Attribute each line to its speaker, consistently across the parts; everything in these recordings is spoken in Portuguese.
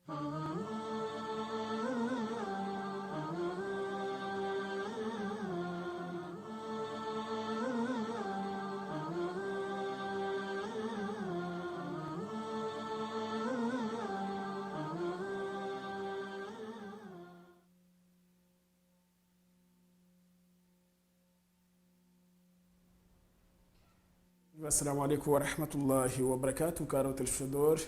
Speaker 1: Assalamu alaikum wa rahmatullahi wa barakatuh, caro telespectador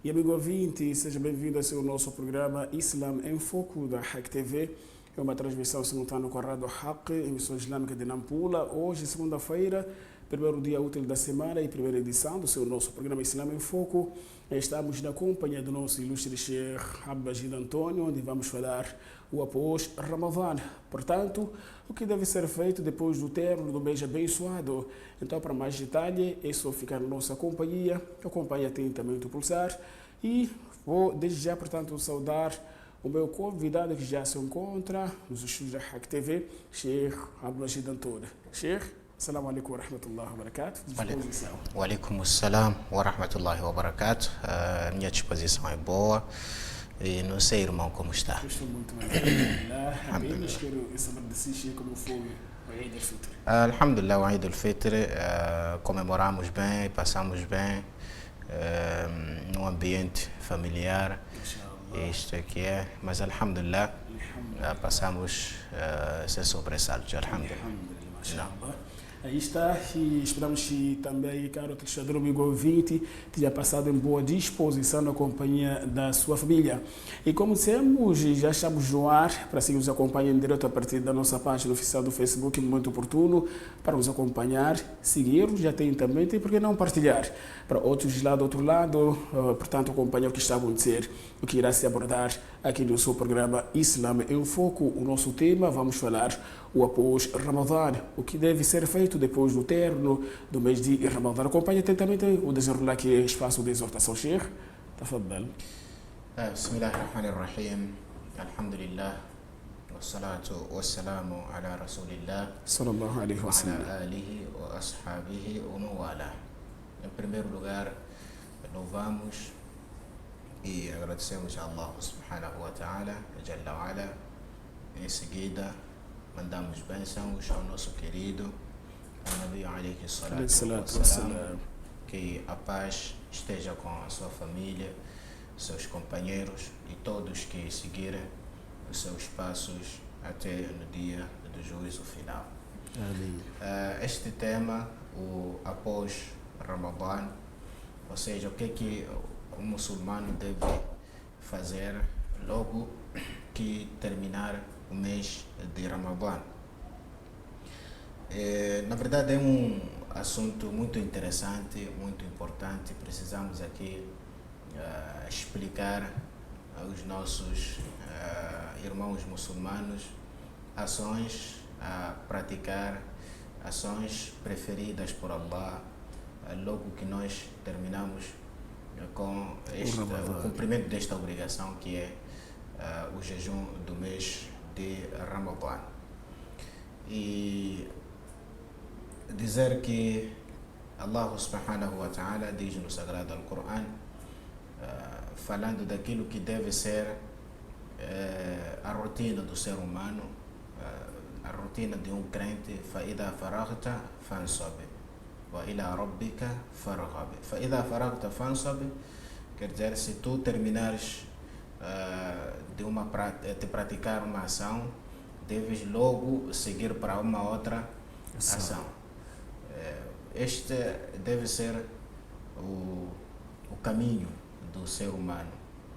Speaker 1: e amigo ouvinte, seja bem-vindo ao nosso programa Islam em Foco da Haq TV. É uma transmissão simultânea com a Rádio Haq, emissão islâmica de Nampula. Hoje, segunda-feira, primeiro dia útil da semana e primeira edição do nosso programa Islam em Foco. Estamos na companhia do nosso ilustre Sheikh Abdul Antônio, onde vamos falar o após Ramadã. Portanto, o que deve ser feito depois do término do mês abençoado. Então, para mais detalhe, é só ficar na nossa companhia. Acompanhe atentamente o Pulsar. E vou, desde já, portanto, saudar o meu convidado que já se encontra nos estúdios da Haq TV, Sheikh Abdul Antônio. Sheikh, assalamu alaikum wa rahmatullahi wa barakatuh. Disposição.
Speaker 2: Wa alaikum assalam wa rahmatullahi wa barakatuh. A minha disposição é boa. E não sei, irmão, como está?
Speaker 1: Estou muito bem. Apenas quero saber de si, Sheikh, como foi o Eid al-Fitr.
Speaker 2: Alhamdulillah, o Eid al-Fitr comemoramos bem, passamos bem, num ambiente familiar. Isto aqui é, mas alhamdulillah, passamos sem sobressaltos, alhamdulillah.
Speaker 1: Aí está, e esperamos que também, caro telespectador, amigo ouvinte, tenha passado em boa disposição na companhia da sua família. E como dissemos, já estamos no ar, para seguir nos acompanhar em direto a partir da nossa página oficial do Facebook, Momento Oportuno, para nos acompanhar, seguir, já tem também, tem por que não partilhar. Para outros lá do outro lado, portanto, acompanhar o que está a acontecer, o que irá se abordar aqui no seu programa Islam em Foco. O nosso tema, vamos falar o após Ramadã, o que deve ser feito depois do término do mês de Ramadã. Acompanhe atentamente o desenrolar que é espaço de exortação. Sheikh, tafadal.
Speaker 2: Bismillahirrahmanirrahim. Alhamdulillah. Wassalatu wassalamu ala rasulillah.
Speaker 1: Sallallahu alaihi
Speaker 2: Wa
Speaker 1: wasallam.
Speaker 2: ala alihi wa ashabihi wa mawala. Em primeiro lugar, louvamos e agradecemos a Allah subhanahu wa ta'ala, Jalla wa ala. Em seguida, mandamos bênçãos ao nosso querido Nabi alayhi salatu wassalam, que a paz esteja com a sua família, seus companheiros e todos que seguirem os seus passos até no dia do juízo final. Este tema, o após Ramadã, ou seja, o que o muçulmano deve fazer logo que terminar o mês de Ramadã. Na verdade é um assunto muito interessante, muito importante. Precisamos aqui explicar aos nossos irmãos muçulmanos ações a praticar, ações preferidas por Allah logo que nós terminamos com o cumprimento desta obrigação, que é o jejum do mês de Ramadã. E dizer que Allah subhanahu wa ta'ala diz no Sagrado Al-Qur'an, falando daquilo que deve ser a rotina do ser humano, a rotina de um crente: فَإِذَا فَرَغْتَ فَانْصَبِ وَإِلَى رَبِّكَ فَارْغَبْ. فَإِذَا فَرَغْتَ فَانْصَبِ quer dizer, se tu terminares de praticar uma ação, deves logo seguir para uma outra ação. Este deve ser o caminho do ser humano,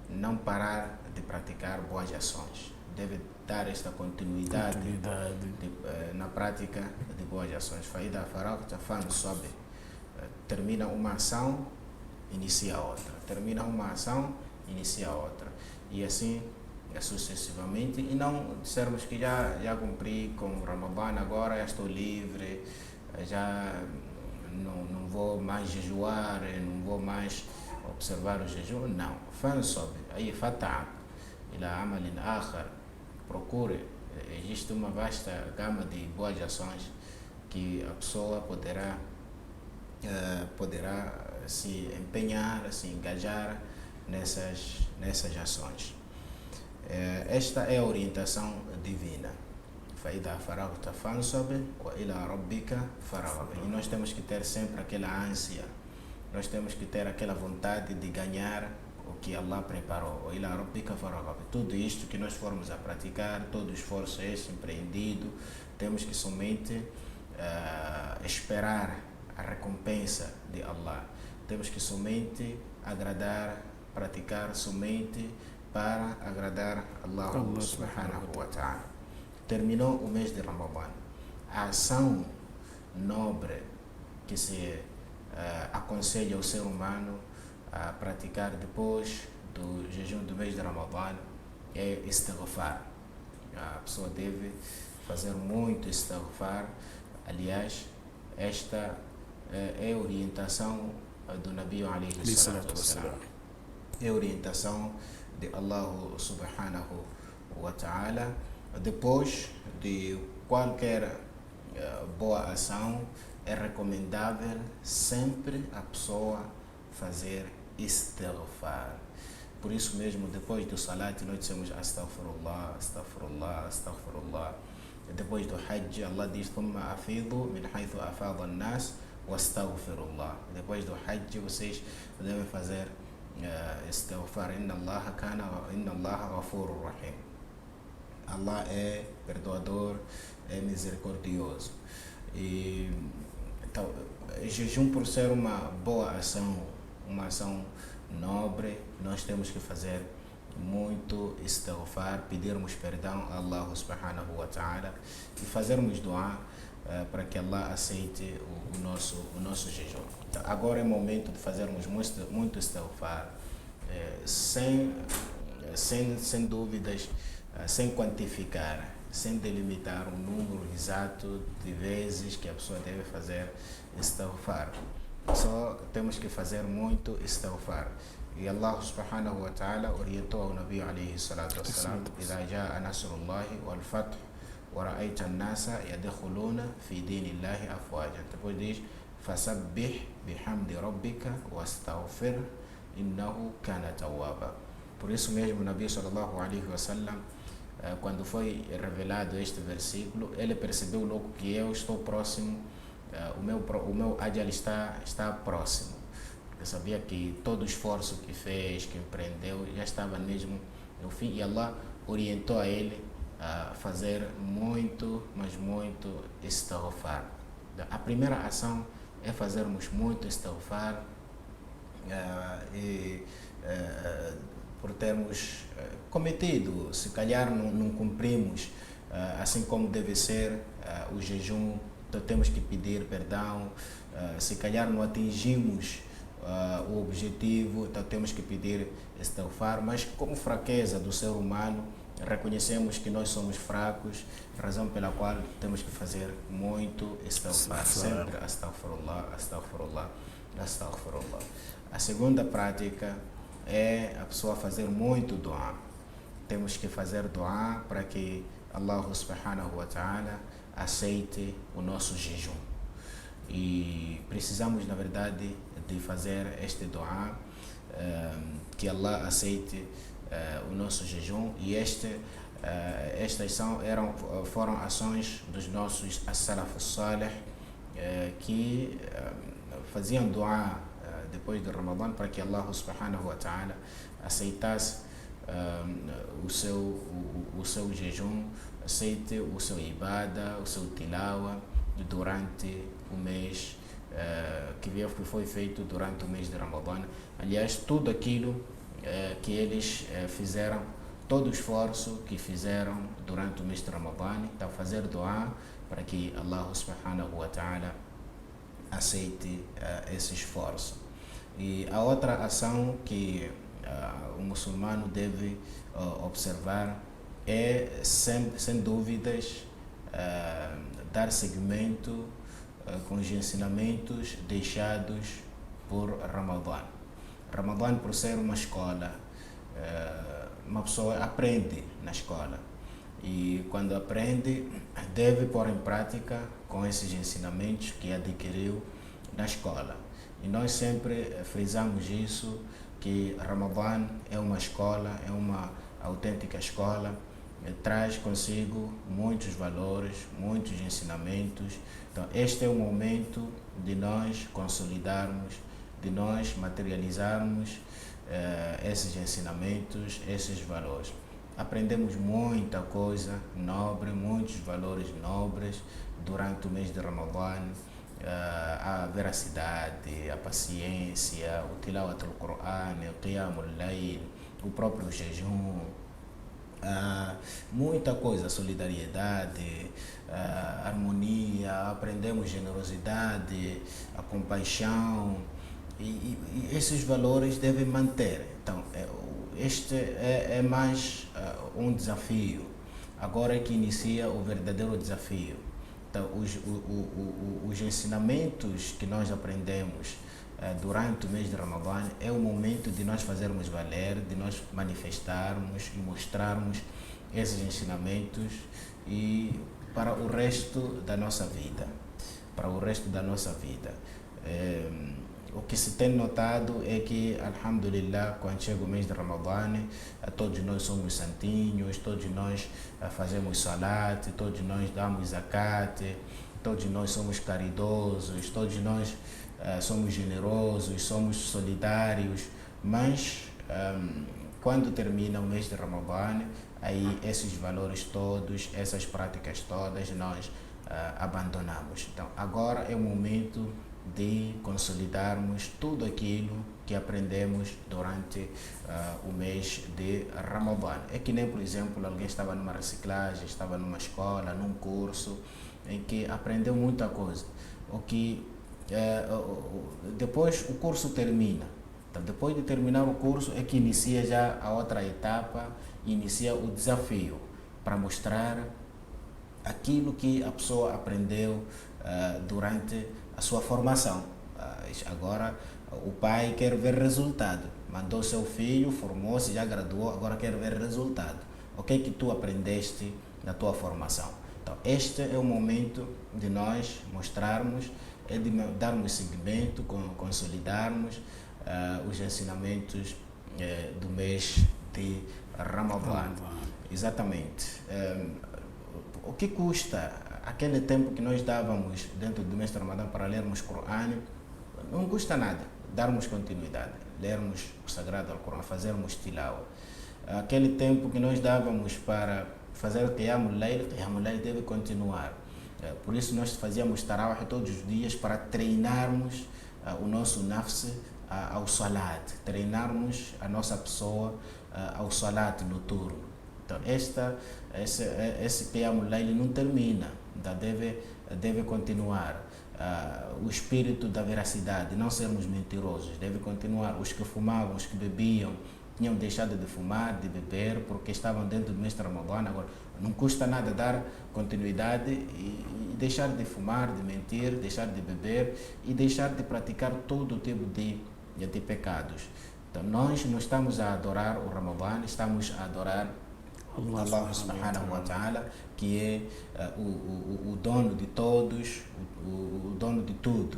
Speaker 2: não parar de praticar boas ações. Deve dar esta continuidade. Na prática de boas ações. فَإِذَا فَرَغْتَ فَانْصَبْ. Termina uma ação, inicia outra. Termina uma ação, inicia outra. E assim sucessivamente. E não dissermos que já cumpri com o Ramadã, agora já estou livre, já não vou mais jejuar, não vou mais observar o jejum. Não. فَانْصَبْ أي فَتَعَبْ إلى عمل آخر. Procure. Existe uma vasta gama de boas ações que a pessoa poderá se empenhar, se engajar nessas ações. Esta é a orientação divina. فَإِذَا فَرَغْتَ فَانْصَبْ وَإِلَى رَبِّكَ فَارْغَب. E nós temos que ter sempre aquela ânsia, nós temos que ter aquela vontade de ganhar o que Allah preparou. وَإِلَى رَبِّكَ فَارْغَب. Tudo isto que nós formos a praticar, todo esforço este empreendido, temos que somente esperar a recompensa de Allah. Temos que somente agradar, praticar somente para agradar Allah subhanahu wa ta'ala. Terminou o mês de Ramadã. A ação nobre que se aconselha ao ser humano a praticar depois do jejum do mês de Ramadã é istighfar. A pessoa deve fazer muito istighfar. Aliás, esta é a orientação do Nabi alayhi salatu wassalam. É a orientação de Allah subhanahu wa ta'ala. Depois de qualquer boa ação, é recomendável sempre a pessoa fazer istighfar. Por isso mesmo, depois do salat, nós dizemos astaghfirullah, astaghfirullah, astaghfirullah. Depois do hajj, Allah diz thumma afidu min haythu afada an-nas wastaghfirullah. Depois do hajj, vocês devem fazer istighfar. Inna Allah ghafurur rahim. Allah é perdoador, é misericordioso. E então, jejum, por ser uma boa ação, uma ação nobre, nós temos que fazer muito istighfar, pedirmos perdão a Allah subhanahu wa ta'ala e fazermos dua para que Allah aceite o nosso jejum. Então, agora é o momento de fazermos muito istighfar, sem dúvidas, sem quantificar, sem delimitar um número exato de vezes que a pessoa deve fazer istighfar. Só temos que fazer muito istighfar. E Allah subhanahu wa ta'ala orientou ao Nabi alayhi salatu wassalam: إِذَا جَاءَ نَصْرُ اللَّهِ وَالْفَتْحُ وَرَأَيْتَ النَّاسَ يَدْخُلُونَ فِي دِينِ اللَّهِ أَفْوَاجًا. Depois diz: فَسَبِّحْ بِحَمْدِ رَبِّكَ وَاسْتَغْفِرْهُ إِنَّهُ كَانَ تَوَّابًا. Por isso mesmo, o Nabi sallallahu alayhi wa sallam, quando foi revelado este versículo, ele percebeu logo que eu estou próximo, o meu ajal está próximo. Eu sabia que todo o esforço que fez, que empreendeu, já estava mesmo no fim, e Allah orientou a ele a fazer muito, mas muito istighfar. A primeira ação é fazermos muito istighfar por termos cometido, se calhar não cumprimos assim como deve ser o jejum, então temos que pedir perdão. Se calhar não atingimos o objetivo, então temos que pedir istighfar, mas como fraqueza do ser humano, reconhecemos que nós somos fracos, razão pela qual temos que fazer muito istighfar, sempre astaghfirullah, astaghfirullah, astaghfirullah. A segunda prática é a pessoa fazer muito dua. Temos que fazer dua para que Allah subhanahu wa ta'ala aceite o nosso jejum. E precisamos, na verdade, de fazer este dua, que Allah aceite o nosso jejum. E estas foram ações dos nossos as-salaf as-salih, que faziam dua depois do Ramadã para que Allah subhanahu wa ta'ala aceitasse o seu jejum, aceite o seu ibada, o seu tilawa durante o mês que foi feito durante o mês de Ramadã. Aliás, tudo aquilo que eles fizeram, todo o esforço que fizeram durante o mês de Ramadã, então fazer dua para que Allah subhanahu wa ta'ala aceite esse esforço. E a outra ação que o muçulmano deve observar é, sem dúvidas, dar seguimento com os ensinamentos deixados por Ramadã. Ramadã, por ser uma escola, uma pessoa aprende na escola, e quando aprende deve pôr em prática com esses ensinamentos que adquiriu na escola. E nós sempre frisamos isso que Ramadã é uma escola, é uma autêntica escola, traz consigo muitos valores, muitos ensinamentos. Então, este é o momento de nós consolidarmos, de nós materializarmos esses ensinamentos, esses valores. Aprendemos muita coisa nobre, muitos valores nobres durante o mês de Ramadã. A veracidade, a paciência, o tilawat al-Qur'an, o qiyam al-layl, o próprio jejum, muita coisa, solidariedade, harmonia, aprendemos generosidade, a compaixão, e esses valores devem manter. Então, este é mais um desafio. Agora é que inicia o verdadeiro desafio. Então, os ensinamentos que nós aprendemos durante o mês de Ramadã é o momento de nós fazermos valer, de nós manifestarmos e mostrarmos esses ensinamentos e para o resto da nossa vida. Para o resto da nossa vida. O que se tem notado é que, alhamdulillah, quando chega o mês de Ramadã, todos nós somos santinhos, todos nós fazemos salat, todos nós damos zakat, todos nós somos caridosos, todos nós somos generosos, somos solidários, mas quando termina o mês de Ramadã, aí esses valores todos, essas práticas todas nós abandonamos. Então, agora é o momento de consolidarmos tudo aquilo que aprendemos durante o mês de Ramadã. É que nem, por exemplo, alguém estava numa reciclagem, estava numa escola, num curso, em que aprendeu muita coisa. O que depois o curso termina. Então, depois de terminar o curso é que inicia já a outra etapa, inicia o desafio para mostrar aquilo que a pessoa aprendeu durante a sua formação. Agora o pai quer ver resultado. Mandou seu filho, formou-se, já graduou, agora quer ver resultado. O que é que tu aprendeste na tua formação? Então, este é o momento de nós mostrarmos, é de darmos seguimento, consolidarmos os ensinamentos do mês de Ramadã. Exatamente. O que custa aquele tempo que nós dávamos dentro do mês de Ramadã para lermos Corão? Não custa nada darmos continuidade, lermos o Sagrado Alcorão, fazermos tilawa. Aquele tempo que nós dávamos para fazer o Qiyam al-Layl deve continuar. Por isso nós fazíamos tarawih todos os dias para treinarmos o nosso nafs ao salat, treinarmos a nossa pessoa ao salat noturno. Então esse Qiyam al-Layl não termina, deve continuar. O espírito da veracidade, não sermos mentirosos, deve continuar. Os que fumavam, os que bebiam, tinham deixado de fumar, de beber, porque estavam dentro do mês de Ramadã. Agora, não custa nada dar continuidade e deixar de fumar, de mentir, deixar de beber e deixar de praticar todo tipo de pecados. Então, nós não estamos a adorar o Ramadã, estamos a adorar Allah subhanahu wa ta'ala, que é o dono de todos, o dono de tudo.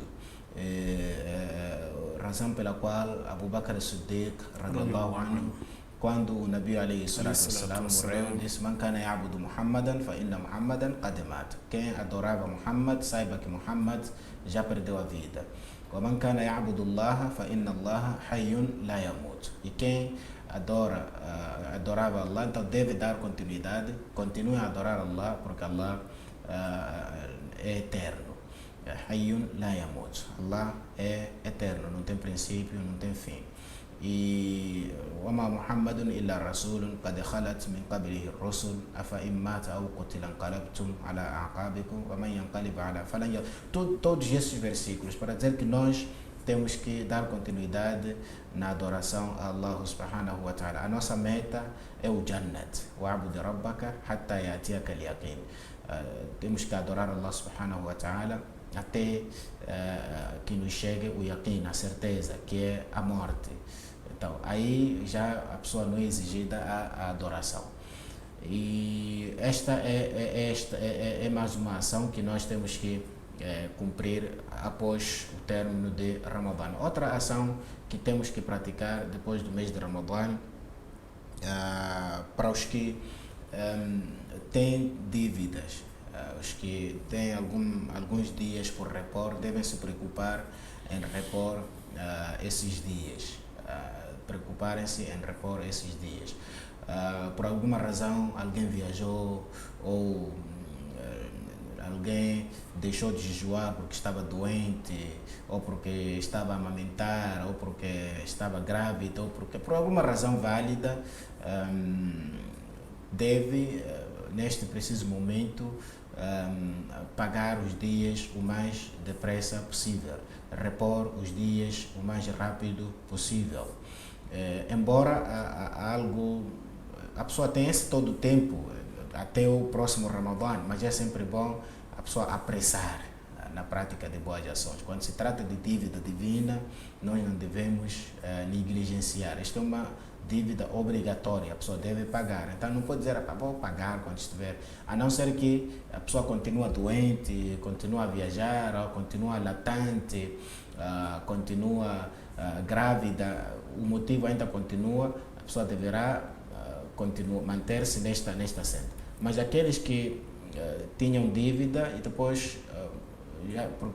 Speaker 2: Razão pela qual Abu Bakr as-Siddiq, radiallahu anhu, quando o Nabi alayhi salatu wassalam morreu, disse: Man kana ya'budu Muhammadan fa inna Muhammadan qad mat. Quem adorava Muhammad, saiba que Muhammad já perdeu a vida. Wa man kana ya'budu Allah fa inna Allah hayyun la yamut. E quem adorava Allah, então deve dar continuidade, continue a adorar Allah, porque Allah é eterno. Hayyun la yamut. Allah é eterno, não tem princípio, não tem fim. E وما محمد إلا رسول قد خلت من قبله الرسل أفإن مات أو قتل انقلبتم على أعقابكم ومن ينقلب على فلن. Todos esses versículos para dizer que nós temos que dar continuidade na adoração a Allah subhanahu wa ta'ala. A nossa meta é o Jannat. Wa'bud rabbaka hatta ya'tiyaka al-yaqin. Temos que adorar Allah subhanahu wa ta'ala até que nos chegue o yaqin, a certeza, que é a morte. Então, aí já a pessoa não é exigida a adoração. E esta é mais uma ação que nós temos que cumprir após o término de Ramadã. Outra ação que temos que praticar depois do mês de Ramadã, para os que têm dívidas, os que têm alguns dias por repor, devem se preocupar em repor esses dias. Preocuparem-se em repor esses dias. Por alguma razão, alguém viajou ou alguém deixou de jejuar porque estava doente, ou porque estava a amamentar, ou porque estava grávida, ou porque por alguma razão válida, deve, neste preciso momento, pagar os dias o mais depressa possível, repor os dias o mais rápido possível. Embora a pessoa tenha esse todo o tempo até o próximo Ramadã, mas é sempre bom a pessoa apressar na prática de boas ações. Quando se trata de dívida divina, nós não devemos negligenciar. Isto é uma dívida obrigatória, a pessoa deve pagar. Então não pode dizer, vou pagar quando estiver, a não ser que a pessoa continua doente, continua a viajar, ou continua latente, continua grávida, o motivo ainda continua, a pessoa deverá manter-se nesta senda. Mas aqueles que tinham dívida e depois,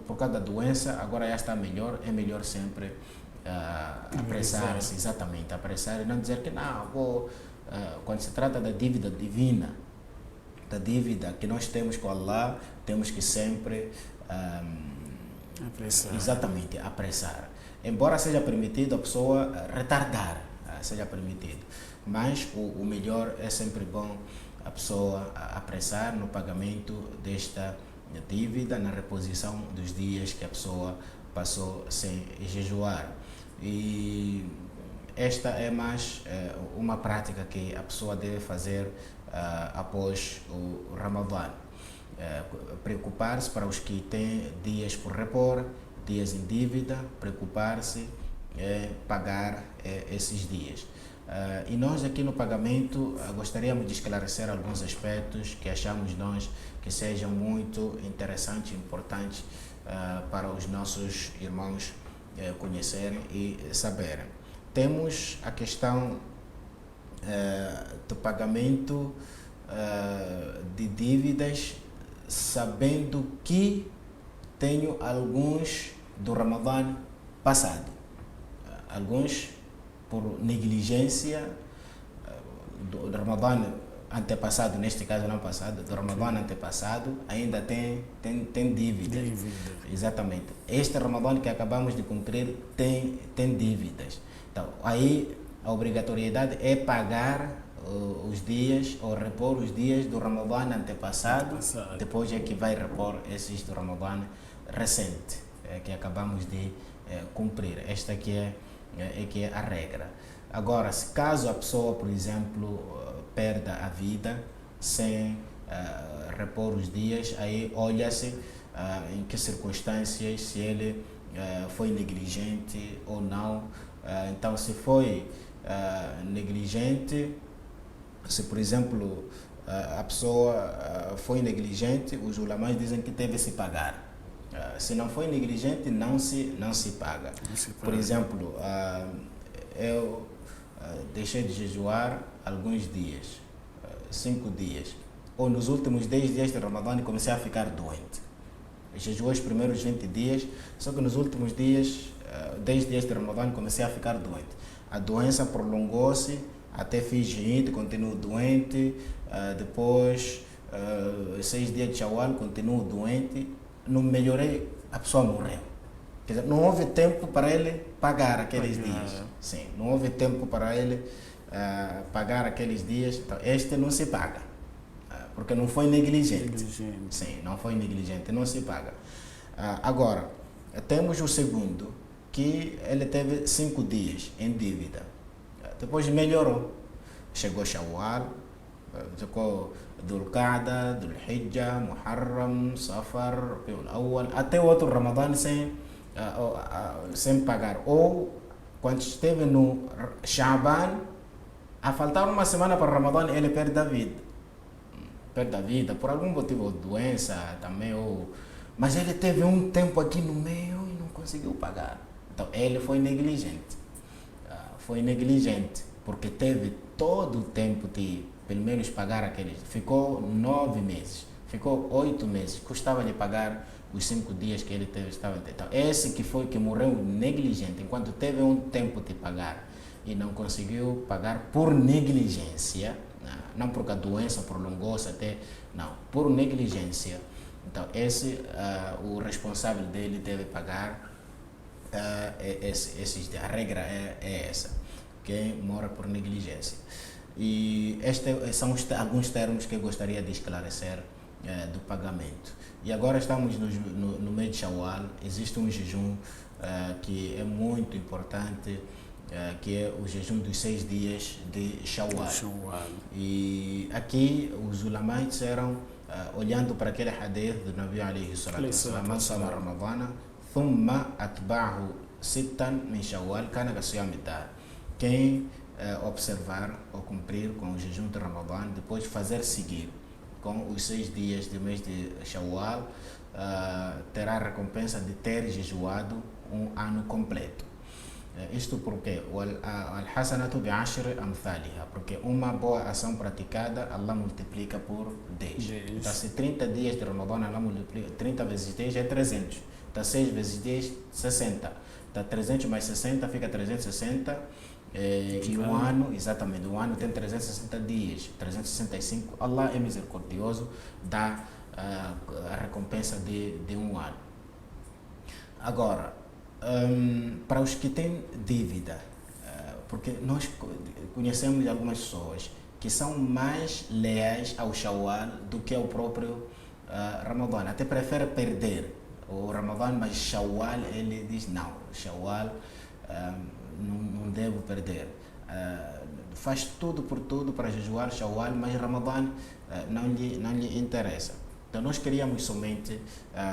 Speaker 2: por causa da doença, agora já está melhor, é melhor sempre apressar-se, exatamente, apressar e não dizer que não, quando se trata da dívida divina, da dívida que nós temos com Allah, temos que sempre
Speaker 1: apressar.
Speaker 2: Exatamente, apressar. Embora seja permitido a pessoa retardar, seja permitido, mas o melhor é sempre bom a pessoa apressar no pagamento desta dívida, na reposição dos dias que a pessoa passou sem jejuar. E esta é mais uma prática que a pessoa deve fazer após o Ramadã. Preocupar-se para os que têm dias por repor, dias em dívida, preocupar-se em pagar esses dias. E nós aqui no pagamento gostaríamos de esclarecer alguns aspectos que achamos nós que sejam muito interessantes e importantes para os nossos irmãos conhecerem e saberem. Temos a questão do pagamento de dívidas, sabendo que tenho alguns do Ramadã passado, alguns por negligência do Ramadã antepassado, neste caso não passado, do Ramadã antepassado, ainda tem dívidas. Exatamente. Este Ramadã que acabamos de cumprir tem dívidas. Então, aí a obrigatoriedade é pagar os dias, ou repor os dias do Ramadã antepassado, depois é que vai repor esses do Ramadã recente, que acabamos de cumprir. Esta aqui é a regra. Agora, se caso a pessoa, por exemplo, perda a vida sem repor os dias, aí olha-se em que circunstâncias, se ele foi negligente ou não. Então, se foi negligente, se por exemplo a pessoa foi negligente, os ulamãs dizem que deve se pagar. Se não foi negligente, não se paga. Por exemplo, eu deixei de jejuar alguns dias, 5 dias, ou nos últimos 10 dias de Ramadã comecei a ficar doente. Eu jejuei os primeiros 20 dias, só que nos últimos 10 dias de Ramadã comecei a ficar doente. A doença prolongou-se, até fiz jihad, continuo doente, depois 6 dias de Shawwal, continuo doente, não melhorei, a pessoa morreu. Quer dizer, não houve tempo para ele pagar aqueles dias. Sim, não houve tempo para ele pagar aqueles dias. Então, este não se paga, porque não foi negligente. Sim, não foi negligente, não se paga. Agora, temos o segundo, que ele teve 5 dias em dívida. Depois melhorou. Chegou Shawwal, chegou Dhul-Qa'da, Dhul-Hijjah, Muharram, Safar, Rabiul Awwal, até o outro Ramadã sem pagar. Ou quando esteve no Sha'ban, a faltar uma semana para o Ramadã, ele perde a vida. Perde a vida por algum motivo, doença também, ou Mas ele teve um tempo aqui no meio e não conseguiu pagar. Então ele foi negligente. Foi negligente, porque teve todo o tempo de pelo menos pagar aqueles. Ficou 9 meses, ficou 8 meses, custava-lhe pagar os 5 dias que ele teve. Então, esse que foi que morreu negligente, enquanto teve um tempo de pagar e não conseguiu pagar por negligência, não porque a doença prolongou-se até, não, por negligência. Então, o responsável dele deve pagar a regra é essa, quem mora por negligência. E estes são alguns termos que eu gostaria de esclarecer do pagamento. E agora estamos no mês de Shawwal, existe um jejum que é muito importante, que é o jejum dos 6 dias de Shawwal. E aqui os ulamais disseram, olhando para aquele hadith do Nabi alayhi salatu wassalam, man sama ramadana thumma atba'ahu sittan min Shawwal kana ka siyam ad-dahr. Quem observar ou cumprir com o jejum de Ramadã, depois fazer seguir com os 6 dias do mês de Shawwal, terá a recompensa de ter jejuado um ano completo. Isto porque al-hasanatu bi'ashri amthaliha, porque uma boa ação praticada Allah multiplica por 10. Então, se 30 dias de Ramadã Allah multiplica 30 vezes 10 é 300. Então 6 vezes 10, 60. Então 300 mais 60 fica 360. E um ano, exatamente, um ano tem 360 dias, 365. Allah é misericordioso, dá a recompensa de um ano. Agora, para os que têm dívida, porque nós conhecemos algumas pessoas que são mais leais ao Shawwal do que ao próprio Ramadã, até prefere perder o Ramadã, mas Shawwal ele diz não, Shawwal não devo perder. Faz tudo por tudo para jejuar Shawwal, mas Ramadã não lhe interessa. Então nós queríamos somente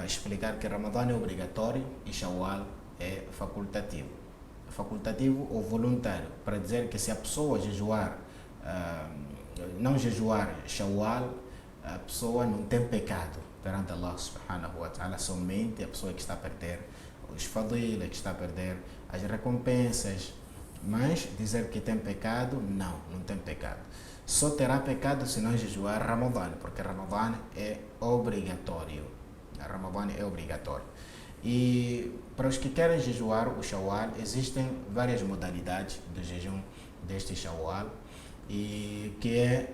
Speaker 2: explicar que Ramadã é obrigatório e Shawwal é facultativo. Facultativo ou voluntário, para dizer que se a pessoa não jejuar Shawwal, a pessoa não tem pecado perante Allah subhanahu wa ta'ala, somente a pessoa que está a perder os fadila, que está a perder as recompensas. Mas dizer que tem pecado, não tem pecado. Só terá pecado se não jejuar Ramadã, porque Ramadã é obrigatório. Ramadã é obrigatório. E para os que querem jejuar o Shawwal, existem várias modalidades do jejum deste Shawwal, e que é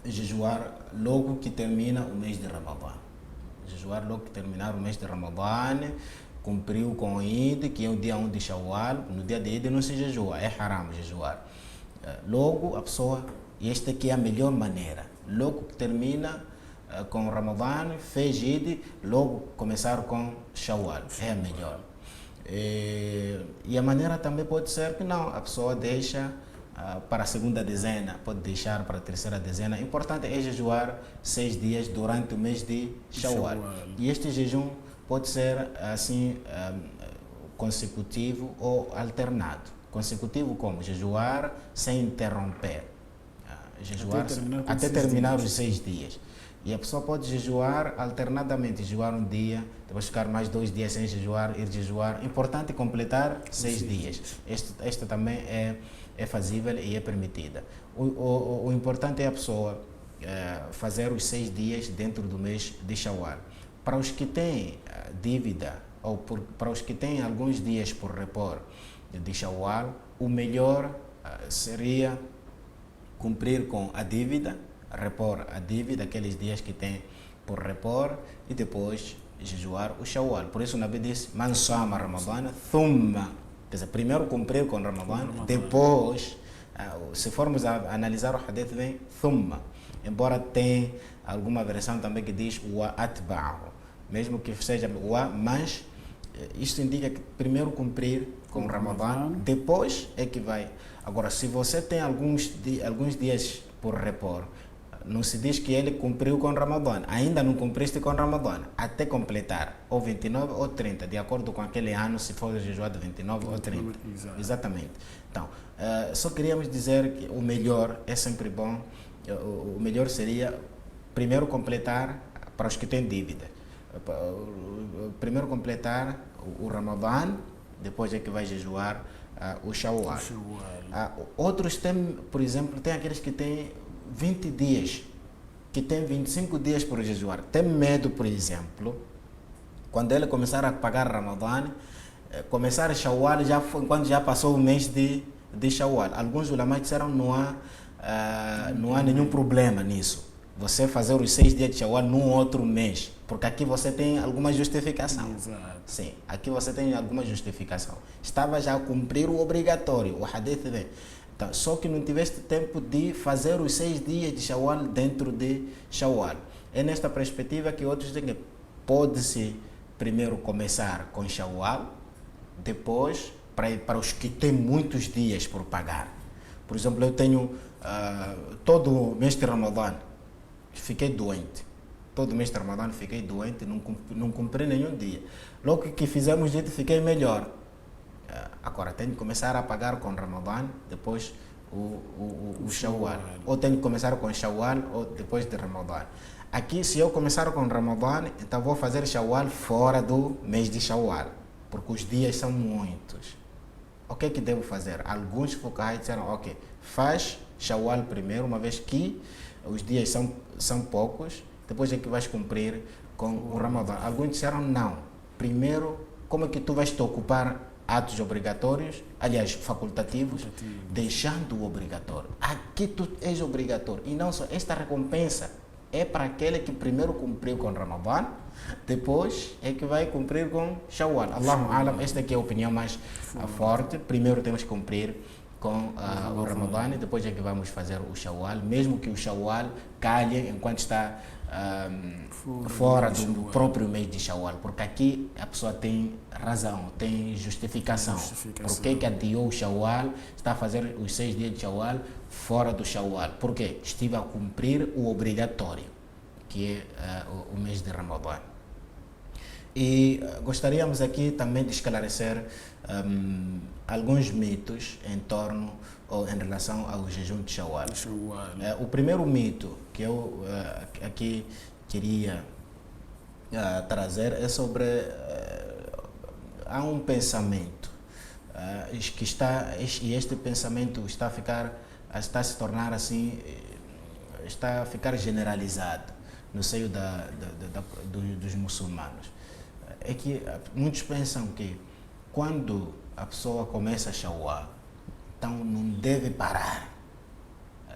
Speaker 2: jejuar logo que termina o mês de Ramadã. Jejuar logo que terminar o mês de Ramadã, cumpriu com o Eid, que é o dia 1 de Shawwal. No dia de Eid não se jejua, é haram jejuar. Logo a pessoa, e esta aqui é a melhor maneira, logo que termina com Ramadã, fez Eid, logo começar com Shawwal, é a melhor. E a maneira também pode ser que não, a pessoa deixa para a segunda dezena, pode deixar para a terceira dezena. O importante é jejuar 6 dias durante o mês de Shawwal. E este jejum pode ser assim consecutivo ou alternado. Consecutivo como? Jejuar sem interromper. Jejuar até terminar os 6 dias. E a pessoa pode jejuar alternadamente, jejuar um dia, depois ficar mais 2 dias sem jejuar, ir jejuar. Importante completar 6 dias. Esta também é fazível e é permitida. O importante é a pessoa fazer os 6 dias dentro do mês de Shawwal. Para os que têm dívida ou para os que têm alguns dias por repor de Shawwal, o melhor seria cumprir com a dívida, repor a dívida, aqueles dias que tem por repor, e depois jejuar o Shawwal. Por isso o Nabi disse, man sama Ramadana thumma, quer dizer, primeiro cumprir com Ramadana, depois, se formos a analisar o hadith, vem thumma, embora tenha alguma versão também que diz wa atba'ahu, mesmo que seja wa, mas isto indica que primeiro cumprir com Ramadã, depois é que vai. Agora, se você tem alguns dias por repor, não se diz que ele cumpriu com Ramadã, ainda não cumpriste com Ramadã, até completar, ou 29 ou 30, de acordo com aquele ano, se for jejuado 29 ou 30. Exatamente. Então, só queríamos dizer que o melhor é sempre bom, o melhor seria primeiro completar para os que têm dívida. primeiro completar o Ramadã, depois é que vai jejuar o Shawwal. Outros têm, por exemplo, tem aqueles que têm 20 dias, que têm 25 dias para jejuar. Tem medo, por exemplo, quando ele começar a pagar Ramadã, começar Shawwal quando já passou o mês de Shawwal. Alguns ulamás disseram não há nenhum problema nisso. Você fazer os 6 dias de Shawwal num outro mês, porque aqui você tem alguma justificação.
Speaker 1: Exato.
Speaker 2: Sim, aqui você tem alguma justificação. Estava já a cumprir o obrigatório, o hadith vem. Então, só que não tiveste tempo de fazer os 6 dias de Shawwal dentro de Shawwal. É nesta perspectiva que outros dizem que pode-se primeiro começar com Shawwal, depois para os que têm muitos dias por pagar. Por exemplo, eu tenho todo o mês de Ramadã, fiquei doente. Todo mês de Ramadã fiquei doente, não cumpri nenhum dia. Logo que fizemos isso, fiquei melhor. Agora tenho que começar a pagar com Ramadã, depois o Shawwal. Ou tenho que começar com Shawwal ou depois de Ramadã. Aqui, se eu começar com Ramadã, então vou fazer Shawwal fora do mês de Shawwal, porque os dias são muitos. O que é que devo fazer? Alguns fuqahá disseram, ok, faz Shawwal primeiro, uma vez que os dias são poucos, depois é que vais cumprir com o Ramadã. Alguns disseram, não, primeiro, como é que tu vais te ocupar atos obrigatórios, aliás, facultativos, deixando o obrigatório. Aqui tu és obrigatório, e não só, esta recompensa é para aquele que primeiro cumpriu com Ramadã, depois é que vai cumprir com Shawwal. Allahu Alam, esta aqui é a opinião mais forte. Primeiro temos que cumprir com o Ramadã e depois é que vamos fazer o Shawwal, mesmo que o Shawwal calhe enquanto está fora do próprio mês de Shawwal, porque aqui a pessoa tem razão, tem justificação. Por que adiou o Shawwal, está a fazer os 6 dias de Shawwal fora do Shawwal? Porque estive a cumprir o obrigatório, que é o mês de Ramadã. E gostaríamos aqui também de esclarecer alguns mitos em torno ou em relação ao jejum de Shawwal. O primeiro mito que eu aqui queria trazer é sobre há um pensamento que e este pensamento está a se tornar assim, está a ficar generalizado no seio dos muçulmanos. É que muitos pensam que quando a pessoa começa a Shawwal, então não deve parar.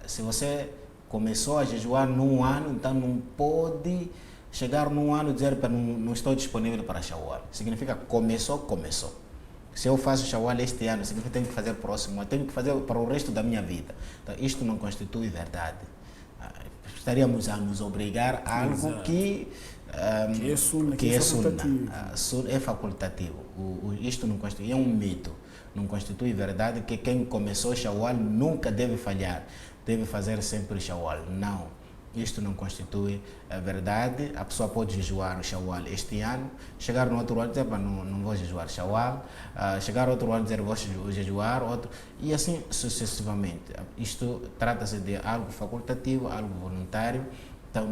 Speaker 2: Se você começou a jejuar num ano, então não pode chegar num ano e dizer que não estou disponível para Shawwal. Significa começou. Se eu faço Shawwal este ano, significa que tenho que fazer próximo ano, tenho que fazer para o resto da minha vida. Então, isto não constitui verdade. Estaríamos a nos obrigar a algo que é sunna, é facultativo. Isto não constitui, é um mito. Não constitui verdade que quem começou Shawwal nunca deve falhar, deve fazer sempre Shawwal. Não, isto não constitui verdade. A pessoa pode jejuar o Shawwal este ano, chegar no outro ano e dizer, não vou jejuar Shawwal, chegar outro ano e dizer, vou jejuar outro, e assim sucessivamente. Isto trata-se de algo facultativo, algo voluntário, então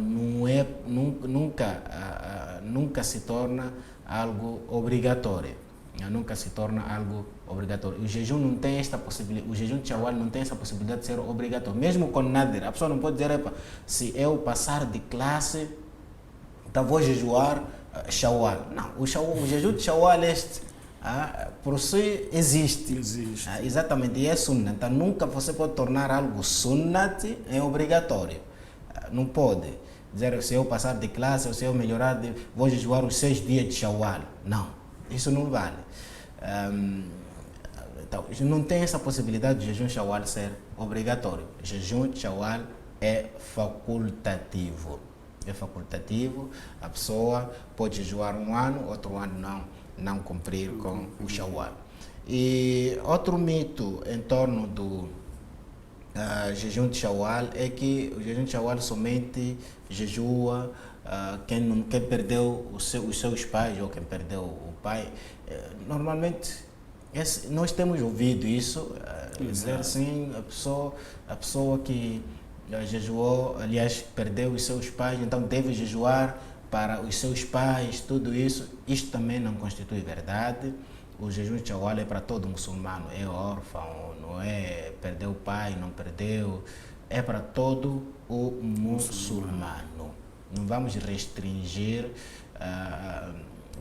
Speaker 2: nunca se torna algo obrigatório. Nunca se torna algo obrigatório. O jejum não tem esta possibilidade, o jejum de Shawwal não tem essa possibilidade de ser obrigatório. Mesmo com Nadir, a pessoa não pode dizer, se eu passar de classe, então vou jejuar Shawwal. Não, o jejum de Shawwal por si existe. Exatamente, e é sunnah. Então nunca você pode tornar algo sunnat em obrigatório. Não pode dizer, se eu passar de classe, ou se eu melhorar, vou jejuar os 6 dias de Shawwal. Não. Isso não vale. Então, não tem essa possibilidade de jejum Shawwal ser obrigatório. O jejum Shawwal é facultativo. É facultativo. A pessoa pode jejuar um ano, outro ano não cumprir com o Shawwal. E outro mito em torno do jejum de Shawwal é que o jejum de Shawwal somente jejua quem perdeu os seus pais ou quem perdeu o pai. Normalmente nós temos ouvido isso, dizer assim, a pessoa que jejuou, aliás, perdeu os seus pais, então deve jejuar para os seus pais, tudo isso, isto também não constitui verdade. O jejum de Shawwal é para todo muçulmano, é órfão, não é perdeu o pai, não perdeu, é para todo o muçulmano. Não vamos restringir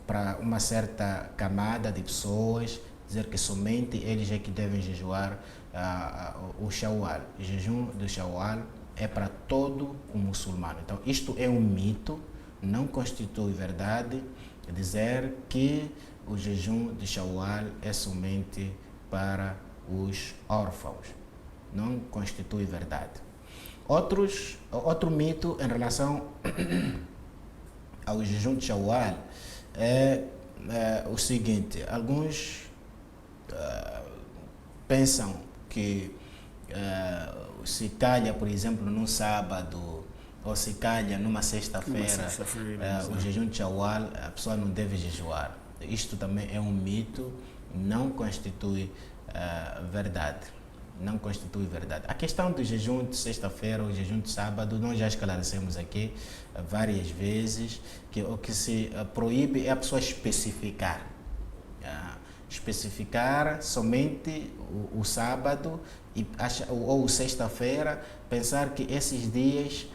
Speaker 2: para uma certa camada de pessoas, dizer que somente eles é que devem jejuar o Shawwal. O jejum do Shawwal é para todo o muçulmano. Então, isto é um mito, não constitui verdade dizer que o jejum de Shawwal é somente para os órfãos. Não constitui verdade. Outro mito em relação ao jejum de Shawwal é o seguinte: alguns pensam que se calha, por exemplo, num sábado ou se calha numa sexta-feira, o jejum de Shawwal, a pessoa não deve jejuar. Isto também é um mito, não constitui verdade. Não constitui verdade. A questão do jejum de sexta-feira ou jejum de sábado, nós já esclarecemos aqui várias vezes que o que se proíbe é a pessoa especificar. Especificar somente o sábado ou sexta-feira, pensar que esses dias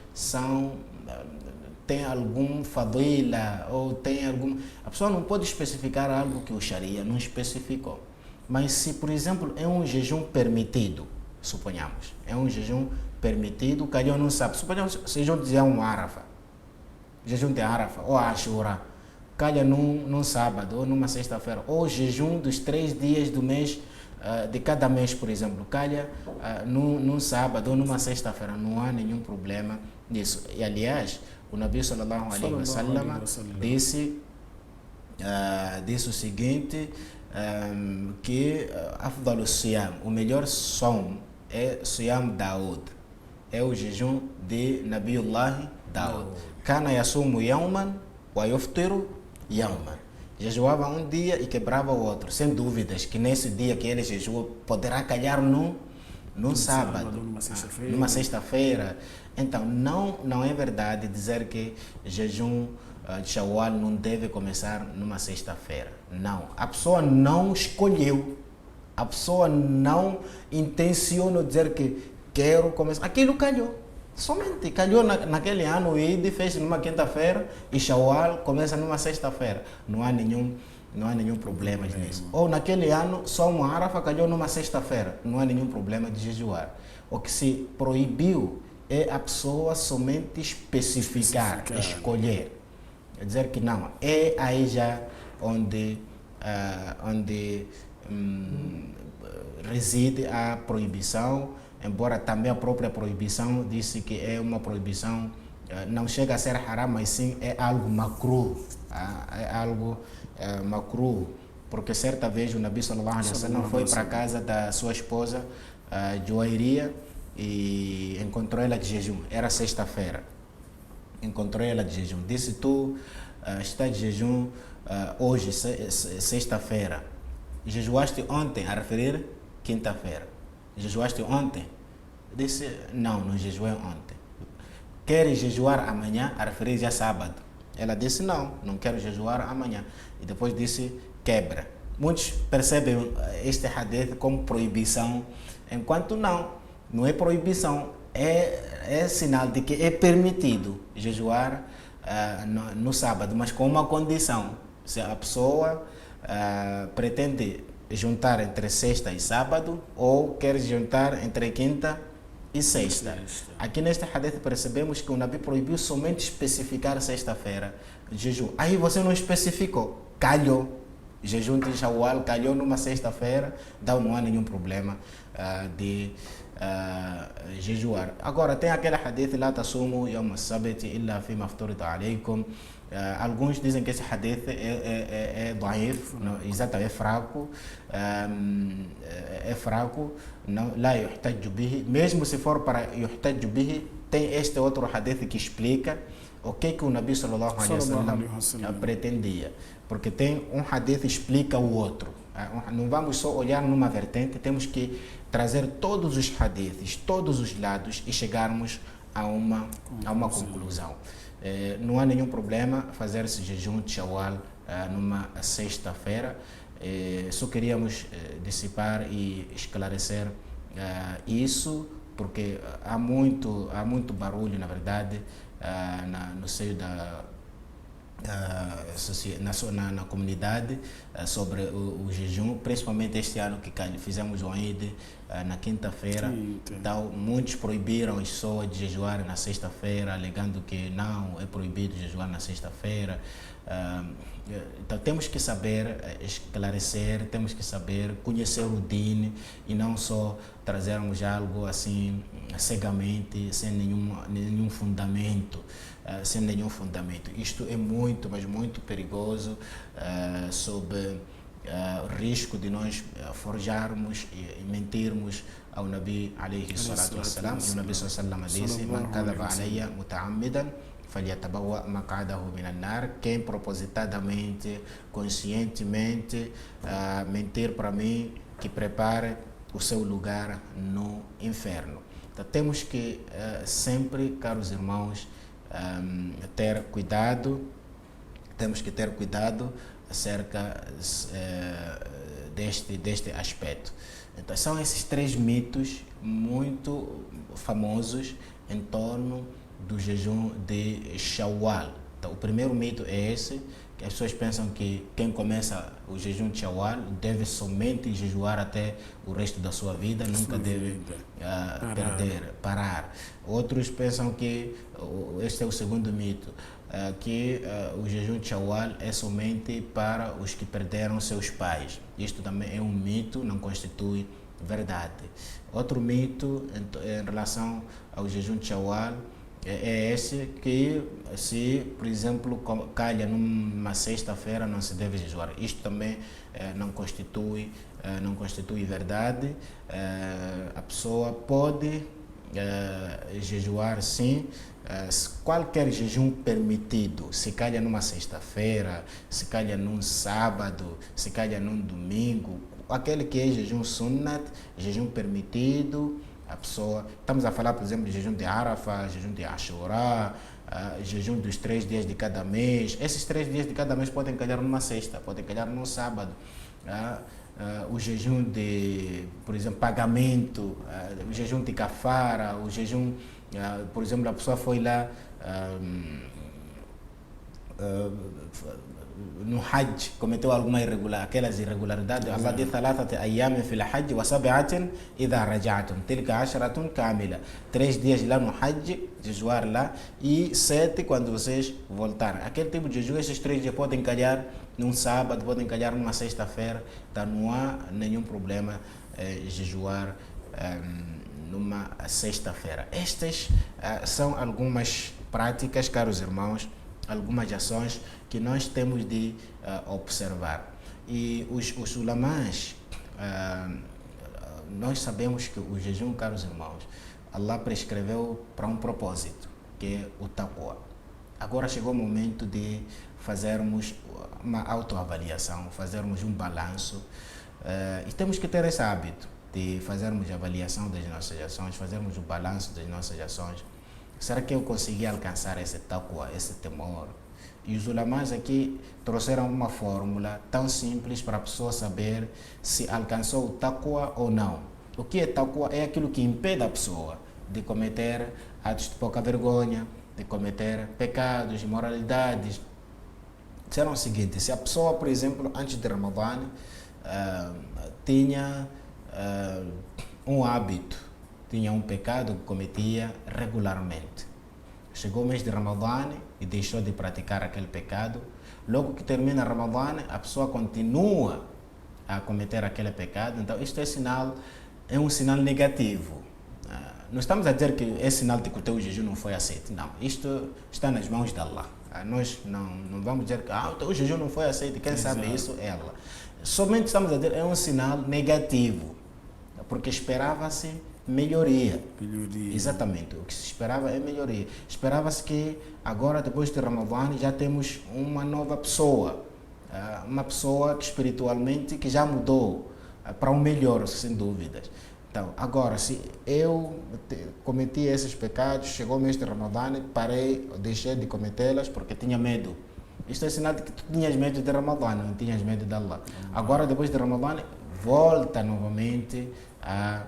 Speaker 2: tem algum fadila ou tem algum... A pessoa não pode especificar algo que o Sharia não especificou. Mas se, por exemplo, é um jejum permitido, suponhamos, é um jejum permitido, calhou não sabe, suponhamos jejum de jejum de Arafa ou Ashura, calha num sábado ou numa sexta-feira, ou jejum dos 3 dias do mês, de cada mês, por exemplo, calha num sábado ou numa sexta-feira, não há nenhum problema nisso. E aliás, o Nabi sallallahu alaihi wasallam disse o seguinte, que afdalu siyam, o melhor som é siyam Daud, é o jejum de Nabiullah Daud. Kana yasumu yawman wa yuftiru yawman. Jejuava um dia e quebrava o outro, sem dúvidas que nesse dia que ele jejuou poderá calhar num sábado, numa sexta-feira. Então não é verdade dizer que jejum de Shawwal não deve começar numa sexta-feira. Não. A pessoa não escolheu. A pessoa não intencionou dizer que quero começar. Aquilo calhou. Somente calhou naquele ano, o Eid fez numa quinta-feira e Shawwal começa numa sexta-feira. Não há nenhum problema nisso. Ou naquele ano, só uma Arafa calhou numa sexta-feira. Não há nenhum problema de jejuar. O que se proibiu é a pessoa somente especificar. Escolher. É dizer que não, é aí já onde reside a proibição, embora também a própria proibição disse que é uma proibição, não chega a ser haram, mas sim é algo makruh, makruh, porque certa vez o Nabi sallallahu alaihi wasallam foi para a casa da sua esposa, Juwairia, e encontrou ela de jejum, era sexta-feira. Encontrou ela de jejum. Disse: tu está de jejum hoje, sexta-feira. Jejuaste ontem, a referir quinta-feira. Jejuaste ontem? Disse: não jejuei ontem. Queres jejuar amanhã, a referir já sábado? Ela disse: não quero jejuar amanhã. E depois disse: quebra. Muitos percebem este hadith como proibição, enquanto não é proibição. É sinal de que é permitido jejuar no sábado, mas com uma condição. Se a pessoa pretende juntar entre sexta e sábado ou quer juntar entre quinta e sexta. Aqui neste hadith percebemos que o Nabi proibiu somente especificar sexta-feira jejum. Aí você não especificou, calhou. Jejum de Shawwal calhou numa sexta-feira, então não há nenhum problema de jejuar. Agora tem aquele hadith lá, tasumu yawm as-sabt illa fi mafturida alaykum. Alguns dizem que esse hadith é daif, exatamente, é fraco, não, la yuhtaju bihi. Mesmo se for para yuhtaju bihi, tem este outro hadith que explica o que o Nabi sallallahu alaihi wasallam pretendia, porque tem um hadith que explica o outro. Não vamos só olhar numa vertente, temos que trazer todos os hadiths, todos os lados e chegarmos a uma conclusão. Não há nenhum problema fazer esse jejum de Shawwal numa sexta-feira. Só queríamos dissipar e esclarecer isso, porque há muito barulho, na verdade, no seio na comunidade sobre o jejum, principalmente este ano que fizemos o Eid na quinta-feira. Então, muitos proibiram as pessoas de jejuar na sexta-feira, alegando que não é proibido jejuar na sexta-feira. Então temos que saber esclarecer, temos que saber conhecer o Din e não só trazermos algo assim cegamente, sem nenhum fundamento. Isto é muito, mas muito perigoso, sob o risco de nós forjarmos e mentirmos ao Nabi alayhi salatu wassalam. E o Nabi sallallahu disse: "Man kadhaba alayya muta'ammidan falyatabawwa maq'adahu minan nar", quem propositadamente, conscientemente mentir para mim, que prepare o seu lugar no inferno. Então temos que sempre, caros irmãos, ter cuidado, acerca deste aspecto. Então, são esses 3 mitos muito famosos em torno do jejum de Shawwal. Então, o primeiro mito é esse, que as pessoas pensam que quem começa o jejum de Shawwal deve somente jejuar até o resto da sua vida, nunca deve parar. Outros pensam que, este é o segundo mito, que o jejum de Shawwal é somente para os que perderam seus pais. Isto também é um mito, não constitui verdade. Outro mito em relação ao jejum de Shawwal é esse, que se, por exemplo, calha numa sexta-feira, não se deve jejuar. Isto também não constitui verdade. A pessoa pode jejuar, sim. Qualquer jejum permitido, se calha numa sexta-feira, se calha num sábado, se calha num domingo, aquele que é jejum sunnat, jejum permitido, a pessoa, estamos a falar, por exemplo, de jejum de Arafah, jejum de Ashura, jejum dos 3 dias de cada mês. Esses 3 dias de cada mês podem calhar numa sexta, podem calhar num sábado. O jejum de, por exemplo, pagamento, o jejum de kafara, o jejum, por exemplo, a pessoa foi lá no Hajj, cometeu alguma aquelas irregularidades. Allah diz: "Thalathati ayyamin fil Hajj wa sab'atin idha raja'tum tilka 'ashratun kamila", 3 dias lá no Hajj, jejuar lá, e 7 quando vocês voltarem. Aquele tipo de jejum, esses 3 dias podem calhar num sábado, podem calhar numa sexta-feira. Então não há nenhum problema jejuar numa sexta-feira. Estas são algumas práticas, caros irmãos, algumas ações que nós temos de observar. E os ulamás, nós sabemos que o jejum, caros irmãos, Allah prescreveu para um propósito, que é o taqwa. Agora chegou o momento de fazermos uma autoavaliação, fazermos um balanço, e temos que ter esse hábito de fazermos a avaliação das nossas ações, fazermos o balanço das nossas ações. Será que eu consegui alcançar esse taqwa, esse temor? E os ulamás aqui trouxeram uma fórmula tão simples para a pessoa saber se alcançou o taqwa ou não. O que é taqwa? É aquilo que impede a pessoa de cometer atos de pouca vergonha, de cometer pecados, imoralidades. Disseram o seguinte: se a pessoa, por exemplo, antes de Ramadã, tinha um hábito, tinha um pecado que cometia regularmente. Chegou o mês de Ramadã e deixou de praticar aquele pecado. Logo que termina Ramadã, a pessoa continua a cometer aquele pecado. Então, isto é um sinal negativo. Não estamos a dizer que é sinal de que o teu jejum não foi aceito. Não, isto está nas mãos de Allah. Nós não vamos dizer que o teu jejum não foi aceito. Quem sabe isso é Allah. Somente estamos a dizer que é um sinal negativo, porque esperava-se melhoria. Exatamente, o que se esperava é melhoria. Esperava-se que agora, depois de Ramadã, já temos uma nova pessoa, uma pessoa que espiritualmente que já mudou para o melhor, sem dúvidas. Então, agora, se eu cometi esses pecados, chegou o mês de Ramadã, parei, deixei de cometê-las porque tinha medo. Isto é sinal de que tu tinhas medo de Ramadã, não tinhas medo de Allah. Agora, depois de Ramadã, volta novamente a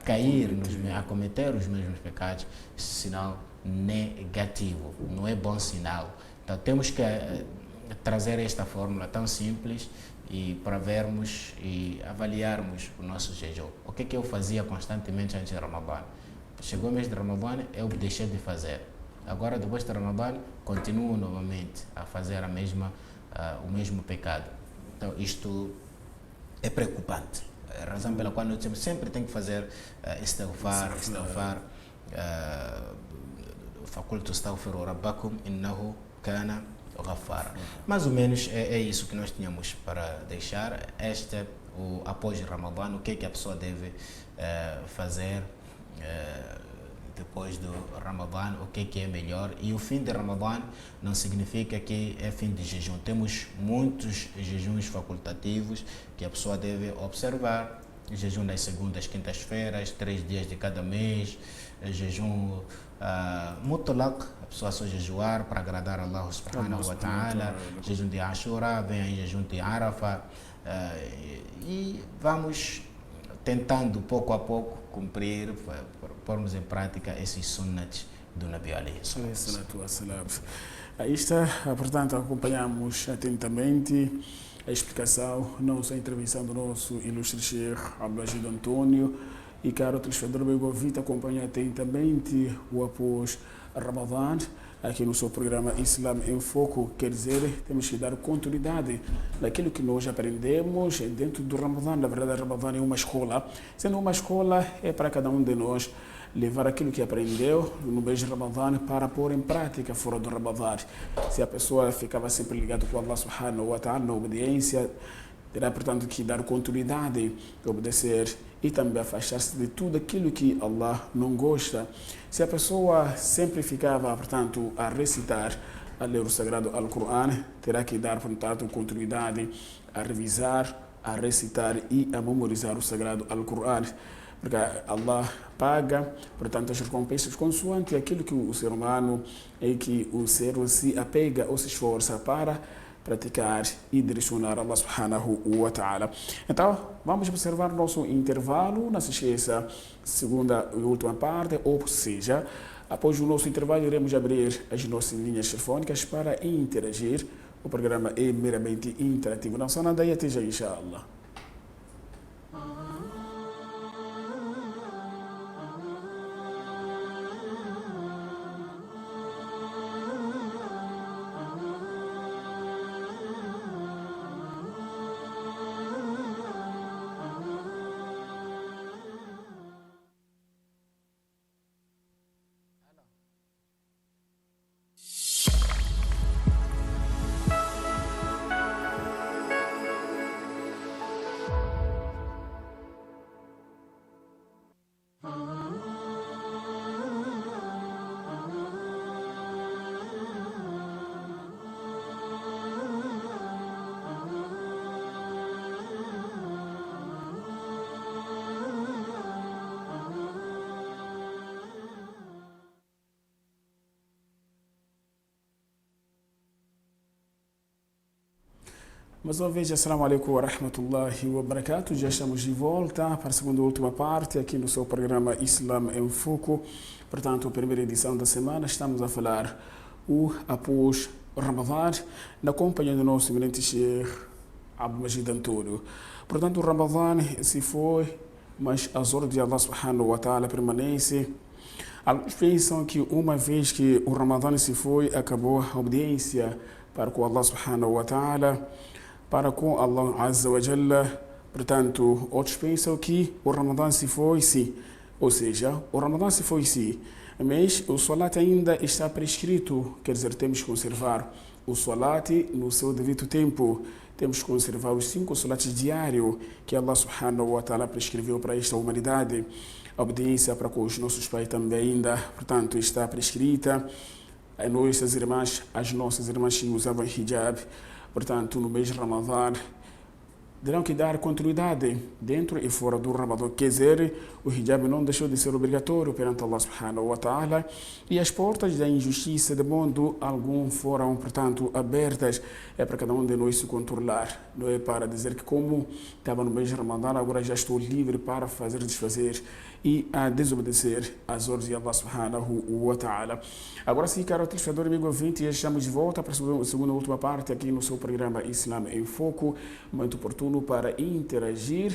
Speaker 2: cair, a cometer os mesmos pecados. Esse sinal negativo, não é bom sinal. Então, temos que trazer esta fórmula tão simples e para vermos e avaliarmos o nosso jejum. O que eu fazia constantemente antes de Ramadã? Chegou o mês de Ramadã, eu deixei de fazer. Agora, depois de Ramadã, continuo novamente a fazer o mesmo pecado. Então, isto é preocupante. A razão pela qual nós sempre tem que fazer istighfar, facultu astaghfiru rabbakum innahu kana ghaffara. Mais ou menos é isso que nós tínhamos para deixar. Após Ramadã, o que a pessoa deve fazer depois do Ramadã, o que é melhor. E o fim de Ramadã não significa que é fim de jejum. Temos muitos jejuns facultativos que a pessoa deve observar. Jejum das segundas, quintas-feiras, 3 dias de cada mês, jejum mutlaq, a pessoa só jejuar para agradar a Allah subhanahu wa ta'ala, jejum de Ashura, vem aí jejum de Arafah, e vamos tentando pouco a pouco cumprir, pormos em prática esses sunnats do Nabi alayhi salatu wassalam.
Speaker 1: Aí está, portanto, acompanhamos atentamente a explicação, não só a intervenção do nosso ilustre Sheikh Abdul-Majid António, e caro telespectador Begovita, acompanha atentamente o após Ramadã, aqui no seu programa Islam em Foco. Quer dizer, temos que dar continuidade naquilo que nós aprendemos dentro do Ramadã. Na verdade, o Ramadã é uma escola. Sendo uma escola, é para cada um de nós levar aquilo que aprendeu no mês de Ramadã para pôr em prática fora do Ramadã. Se a pessoa ficava sempre ligada com Allah subhanahu wa ta'ala na obediência, terá, portanto, que dar continuidade, obedecer e também afastar-se de tudo aquilo que Allah não gosta. Se a pessoa sempre ficava, portanto, a recitar, a ler o Sagrado Al-Qur'an, terá que dar, portanto, continuidade a revisar, a recitar e a memorizar o Sagrado Al-Qur'an. Porque Allah paga, portanto, as recompensas consoante aquilo que o ser humano e que o ser se apega ou se esforça para praticar e direcionar Allah subhanahu wa ta'ala. Então, vamos observar nosso intervalo. Não se esqueça, segunda e última parte, ou seja, após o nosso intervalo, iremos abrir as nossas linhas telefônicas para interagir. O programa é meramente interativo. Não só nada aí, até já, inshallah. Mais uma vez, assalamu alaikum wa rahmatullahi wa barakatuh. Já estamos de volta para a segunda e última parte aqui no seu programa Islam em Foco. Portanto, a primeira edição da semana, estamos a falar após Ramadã, na companhia do nosso eminente Sheikh Abdul-Majid António. Portanto, o Ramadã se foi, mas as ordens de Allah subhanahu wa ta'ala permanecem. Alguns pensam que uma vez que o Ramadã se foi, acabou a obediência para com Allah subhanahu wa ta'ala, para com Allah Azza wa Jalla. Portanto, outros pensam que o Ramadã se foi, sim. Ou seja, o Ramadã se foi, sim. Mas o Salat ainda está prescrito. Quer dizer, temos que conservar o Salat no seu devido tempo. Temos que conservar os 5 Salats diários que Allah subhanahu wa ta'ala prescreveu para esta humanidade. A obediência para com os nossos pais também ainda, portanto, está prescrita. As nossas irmãs que usavam hijab, portanto, no mês de Ramadã, terão que dar continuidade dentro e fora do Ramadã. Quer dizer, o hijab não deixou de ser obrigatório perante Allah subhanahu wa ta'ala e as portas da injustiça do mundo algum foram, portanto, abertas. É para cada um de nós se controlar. Não é para dizer que como estava no mês de Ramadã, agora já estou livre para fazer e desfazer e a desobedecer às ordens de Allah subhanahu wa ta'ala. Agora sim, caro telespectador, amigo ouvinte, estamos de volta para a segunda e última parte aqui no seu programa Islam em Foco, muito oportuno para interagir.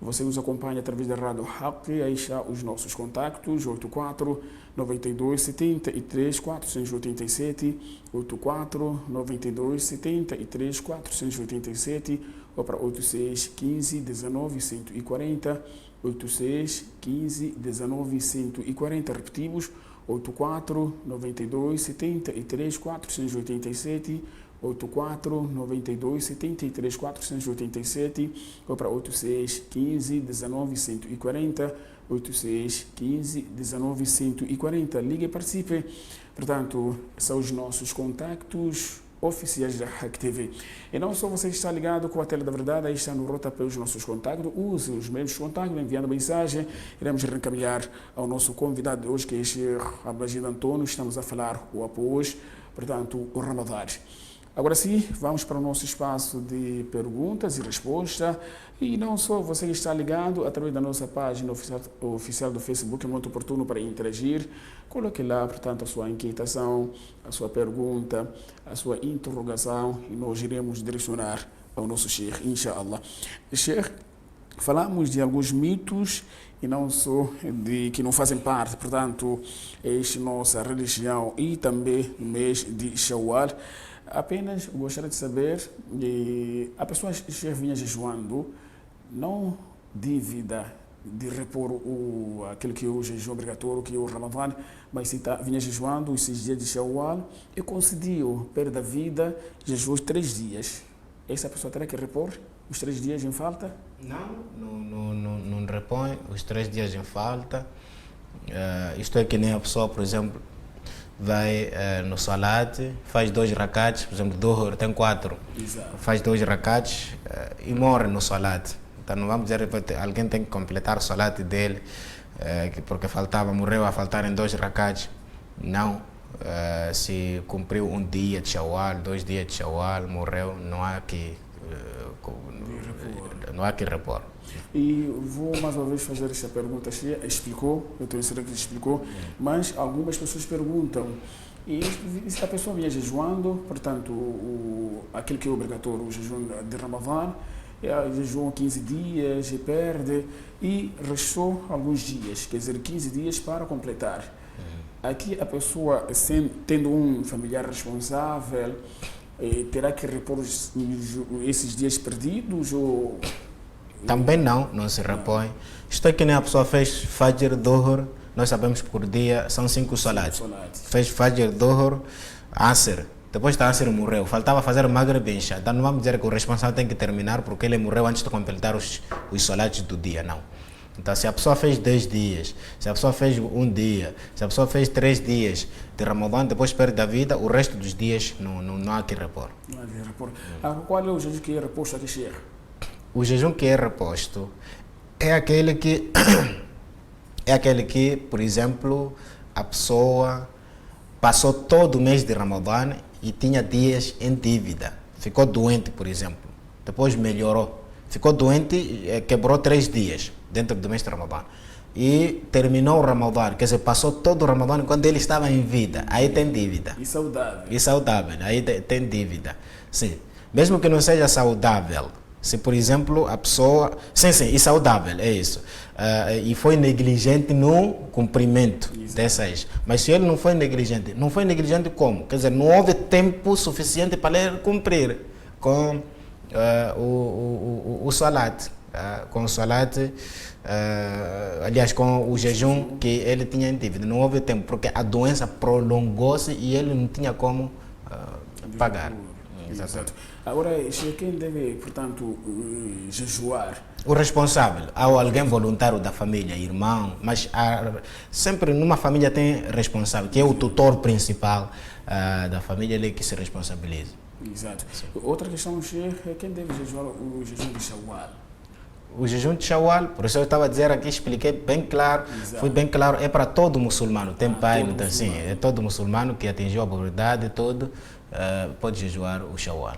Speaker 1: Você nos acompanha através da Rádio Haq, aí está os nossos contactos, 84 92 73 487, 84 92 73 487, ou para 86 15 19 140, 86 15 19 140, repetimos, 84 92 73 487, 84 92 73 487, ou para 86 15 19 140, 86 15 19 140. Ligue e participe. Portanto, são os nossos contactos oficiais da Haq TV. E não só você está ligado com a tela da verdade, aí está no rodapé os nossos contactos, use os meios de contato, enviando mensagem, iremos reencaminhar ao nosso convidado de hoje, que é Sheikh Abdulajid António. Estamos a falar o após, portanto, o Ramadã. Agora sim, vamos para o nosso espaço de perguntas e respostas. E não só você está ligado através da nossa página oficial do Facebook, é muito oportuno para interagir. Coloque lá, portanto, a sua inquietação, a sua pergunta, a sua interrogação e nós iremos direcionar ao nosso Sheikh, inshallah. Sheikh, falamos de alguns mitos e não só de que não fazem parte, portanto, esta nossa religião e também no mês de Shawwal. Apenas gostaria de saber, a pessoa que vinha jejuando, não dívida de repor aquele que é o jejum obrigatório, que é o Ramadã, mas se vinha jejuando esses dias de Shawwal e concedeu perda da vida, jejuou 3 dias. Essa pessoa terá que repor os 3 dias em falta?
Speaker 2: Não repõe os 3 dias em falta. Isto é que nem a pessoa, por exemplo, vai no salat, faz 2 rakats, por exemplo, Dhuhr tem 4, faz 2 rakats e morre no salat. Então não vamos dizer que alguém tem que completar o salat dele, porque morreu a faltar em 2 rakats. Não, se cumpriu um dia de Shawwal, 2 dias de Shawwal, morreu, não há que repor.
Speaker 1: E vou mais uma vez fazer esta pergunta. Explicou, eu tenho certeza que explicou, mas algumas pessoas perguntam, e se a pessoa vinha jejuando, portanto, aquele que é obrigatório, o jejum de Ramadã, jejuam 15 dias e perde, e restou alguns dias, quer dizer, 15 dias para completar. Aqui a pessoa, tendo um familiar responsável, terá que repor esses dias perdidos ou...
Speaker 2: Também não se repõe. Isto é que nem a pessoa fez Fajr, Dhuhr, nós sabemos que por dia são 5 salats. Fez Fajr, Dhuhr, Asr. Depois da Asr morreu. Faltava fazer Maghrib e Isha. Então não vamos dizer que o responsável tem que terminar porque ele morreu antes de completar os salats do dia, não. Então se a pessoa fez 10 dias, se a pessoa fez 1 dia, se a pessoa fez 3 dias de Ramadã, depois perde a vida, o resto dos dias não há que repor.
Speaker 1: Não há que repor. Qual é o jejum que é reposto aqui, Sheikh?
Speaker 2: O jejum que é reposto é aquele que, por exemplo, a pessoa passou todo o mês de Ramadã e tinha dias em dívida. Ficou doente, por exemplo. Depois melhorou. Ficou doente, quebrou 3 dias dentro do mês de Ramadã. E terminou o Ramadã, quer dizer, passou todo o Ramadã quando ele estava em vida. Aí tem dívida.
Speaker 1: E saudável.
Speaker 2: Aí tem dívida. Sim. Mesmo que não seja saudável. Se, por exemplo, a pessoa... Sim, e saudável, é isso. E foi negligente no cumprimento dessas. Mas se ele não foi negligente como? Quer dizer, não houve tempo suficiente para ele cumprir com o salat. Com o salat, aliás, com o jejum que ele tinha em dívida. Não houve tempo, porque a doença prolongou-se e ele não tinha como pagar.
Speaker 1: Exato. Agora, quem deve, portanto, jejuar?
Speaker 2: O responsável, ou alguém voluntário da família, irmão, mas sempre numa família tem responsável, que é o tutor principal da família, ele que se responsabiliza.
Speaker 1: Exato. Outra questão, Sheikh, é quem deve jejuar o jejum de Shawwal?
Speaker 2: O jejum de Shawwal, por isso eu estava a dizer aqui, expliquei bem claro,
Speaker 1: Exato.
Speaker 2: foi bem claro, é para todo muçulmano, tem pai,
Speaker 1: todo
Speaker 2: não tem sim,
Speaker 1: muçulmano.
Speaker 2: é todo muçulmano que atingiu a puberdade, todo pode jejuar o Shawwal.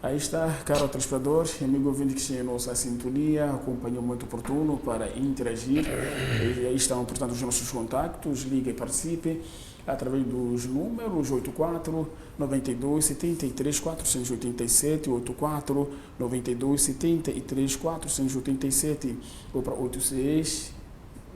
Speaker 1: Aí está, caro telespectador, amigo ouvinte que está em nossa sintonia, acompanhou muito oportuno para interagir. E aí estão, portanto, os nossos contactos, ligue e participe através dos números 84 92 73 487, 84 92 73 487 ou para 86.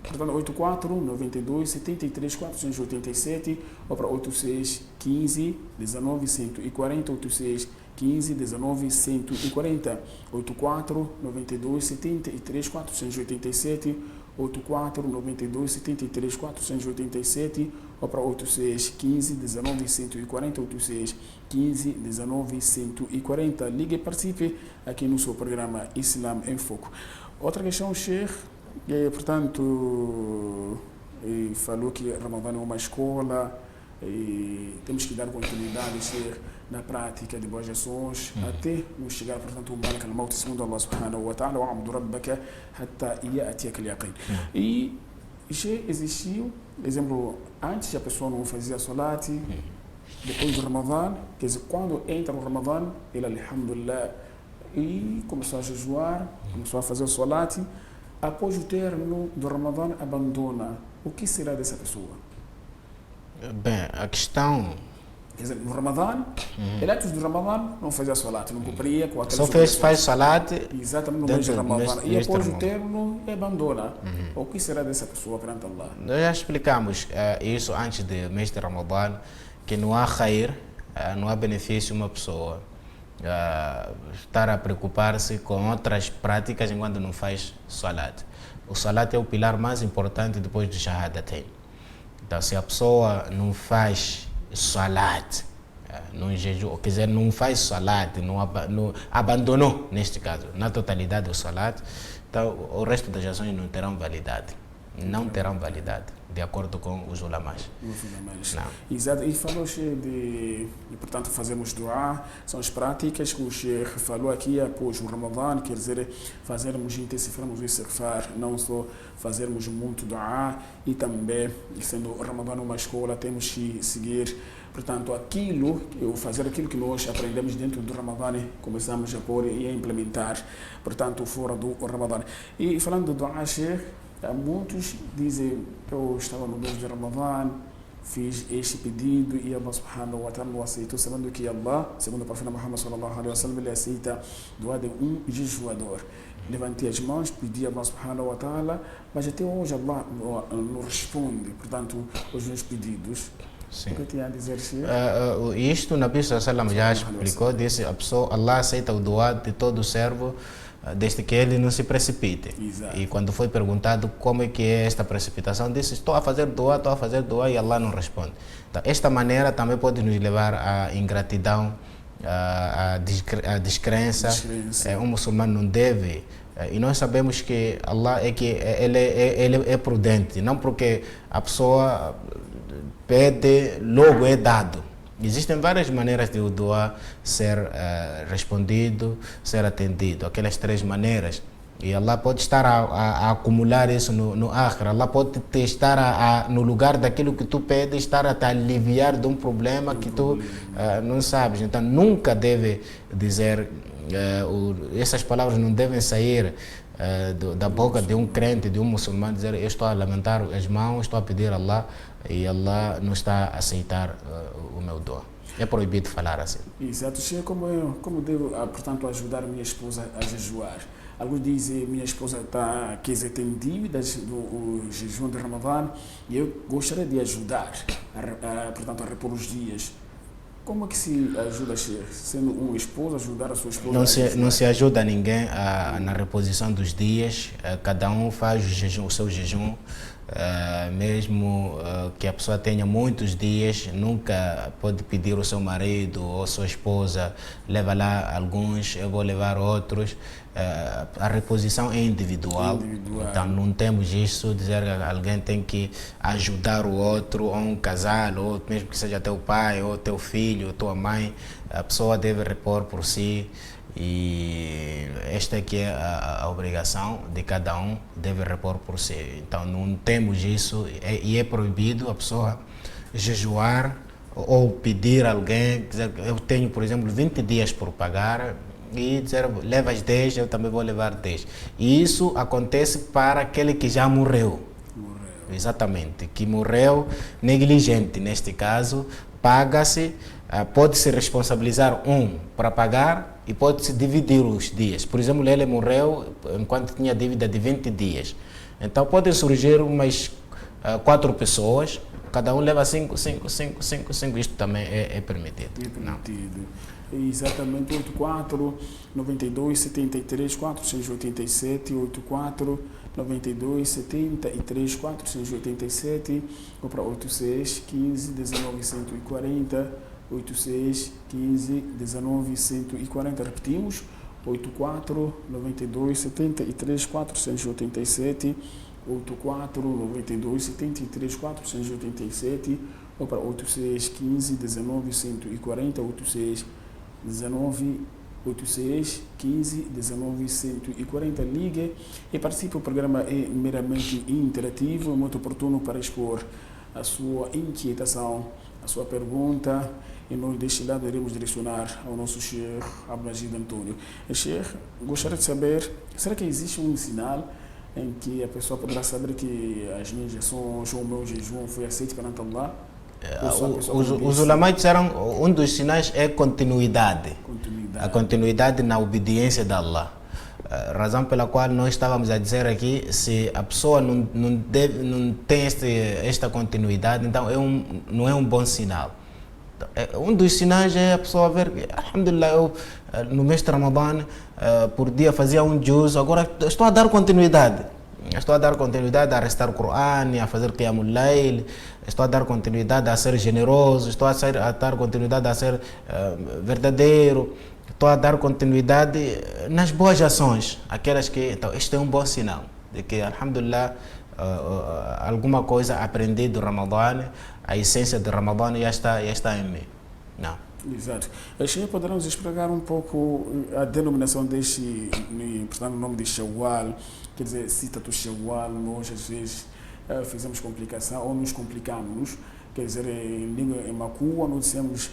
Speaker 1: Portanto, 84 92 73 487 ou para 86 15 19 140, 86 15 19 140, 84 92 73 487, 84 92 73 487 ou para 86 15 19 140, 86 15 19 140. Ligue e participe aqui no seu programa Islam em Foco. Outra questão, Sheikh. E, portanto, falou que Ramadã é uma escola e temos que dar continuidade na prática de boas ações até nos chegar, portanto, o Malik al-Maut, segundo Allah subhanahu wa ta'ala, wa'budu rabbaka hatta ya'tiyaka al-yaqin. E já existiu, exemplo, antes a pessoa não fazia salat, depois do Ramadã, quer dizer, quando entra o Ramadã, ele, alhamdulillah, e começou a jejuar, começou a fazer o salat. Após o término do Ramadã, abandona. O que será dessa pessoa?
Speaker 2: Bem, a questão...
Speaker 1: Quer dizer, no Ramadã, ele antes do Ramadã não fazia salat, não cumpria com aquelas
Speaker 2: Só faz salat...
Speaker 1: Exatamente no mês de Ramadã. E após o término, abandona. O que será dessa pessoa perante Allah?
Speaker 2: Nós já explicamos isso antes do mês de Ramadã, que não há khair, não há benefício uma pessoa estar a preocupar-se com outras práticas enquanto não faz salat. O salat é o pilar mais importante depois do shahadatain. Então, se a pessoa não faz salat, não jejum, quer dizer, não faz salat, não abandonou, neste caso, na totalidade o salat, então o resto das ações não terão validade. Não terão validade, de acordo com os ulamás.
Speaker 1: Exato. E falou de, portanto, fazermos dua, são as práticas que o Sheikh falou aqui após o Ramadã, quer dizer, fazermos, intensificarmos o istighfar, não só fazermos muito dua, e também, sendo o Ramadã uma escola, temos que seguir, portanto, fazer aquilo que nós aprendemos dentro do Ramadã, começamos a pôr e a implementar, portanto, fora do Ramadã. E falando do dua, Sheikh, muitos dizem que eu estava no mês de Ramadã, fiz este pedido e Allah subhanahu wa ta'ala aceitou, sabendo que Allah, segundo o profeta Muhammad sallallahu alaihi wa sallam, ele aceita doa de um jejuador. Levantei as mãos, pedi a Allah subhanahu wa ta'ala, mas até hoje Allah não responde, portanto, os meus pedidos.
Speaker 2: Sim.
Speaker 1: O que tinha a dizer, Sheikh?
Speaker 2: Isto o Nabi sallallahu alaihi wa sallam já explicou, disse a pessoa, Allah aceita o doa de todo o servo, desde que ele não se precipite.
Speaker 1: Exato.
Speaker 2: E quando foi perguntado como é que é esta precipitação, disse, estou a fazer doa e Allah não responde. Então, esta maneira também pode nos levar à ingratidão, à descrença. Um muçulmano não deve, e nós sabemos que Allah ele é prudente, não porque a pessoa pede, logo é dado. Existem várias maneiras de o doa ser respondido, ser atendido, aquelas 3 maneiras. E Allah pode estar a acumular isso no akhira. Allah pode te estar no lugar daquilo que tu pedes, estar a te aliviar de um problema que tu não sabes. Então nunca deve dizer, essas palavras não devem sair da boca de um crente, de um muçulmano, dizer, eu estou a levantar as mãos, estou a pedir a Allah, e Allah não está a aceitar o meu doa. É proibido falar assim.
Speaker 1: Exato. Como devo, portanto, ajudar minha esposa a jejuar? Alguns dizem, minha esposa tem dívidas do jejum de Ramadã e eu gostaria de ajudar, portanto, a repor os dias. Como é que se ajuda, sendo um esposo, ajudar a sua esposa?
Speaker 2: Não se ajuda ninguém na reposição dos dias, cada um faz o seu jejum mesmo que a pessoa tenha muitos dias, nunca pode pedir ao seu marido ou sua esposa, leva lá alguns, eu vou levar outros. A reposição é individual, então não temos isso, dizer que alguém tem que ajudar o outro, ou um casal, ou mesmo que seja teu pai, ou teu filho, ou tua mãe, a pessoa deve repor por si. E esta aqui é a obrigação de cada um, deve repor por si. Então não temos isso e é proibido a pessoa jejuar ou pedir a alguém, dizer, eu tenho, por exemplo, 20 dias por pagar e dizer, levas 10, eu também vou levar 10. E isso acontece para aquele que já morreu. Exatamente, que morreu negligente, neste caso, paga-se, pode-se responsabilizar um para pagar e pode-se dividir os dias. Por exemplo, ele morreu enquanto tinha dívida de 20 dias. Então, podem surgir umas 4 pessoas, cada um leva 5, isto também é permitido.
Speaker 1: É permitido. Exatamente, 84 92 73 487, 84 92 73 487, ou para 86 15 19 140, 86 15 19 140, repetimos, 84 92 73 487, 84 92 73 487, ou para 86 15 19 140, 86 19 86 15 19 140. Ligue e participe. O programa é meramente interativo, é muito oportuno para expor a sua inquietação, a sua pergunta, e nós deste lado iremos direcionar ao nosso Sheikh Abdulmajid António. Sheikh, gostaria de saber, será que existe um sinal em que a pessoa poderá saber que as minhas ações ou o meu jejum foi aceito perante Allah?
Speaker 2: Os ulamais disseram um dos sinais é continuidade. A continuidade na obediência de Allah. Razão pela qual nós estávamos a dizer aqui, se a pessoa não tem esta continuidade, então não é um bom sinal. Um dos sinais é a pessoa ver que, alhamdulillah, eu no mês de Ramadã, por dia fazia um juz, agora estou a dar continuidade. Estou a dar continuidade a recitar o Corão, a fazer Qiyamul Layl, estou a dar continuidade a ser generoso, estou a dar continuidade a ser verdadeiro, estou a dar continuidade nas boas ações, aquelas que, então, este é um bom sinal, de que, alhamdulillah, alguma coisa aprendi do Ramadã, a essência do Ramadã já está em mim. Não.
Speaker 1: Exato. Sheikh, poderemos explicar um pouco a denominação deste, portanto, o nome de Shawwal, quer dizer, cita-tu Shawwal, nós às vezes fizemos complicação ou nos complicamos, quer dizer, em Macua nós dissemos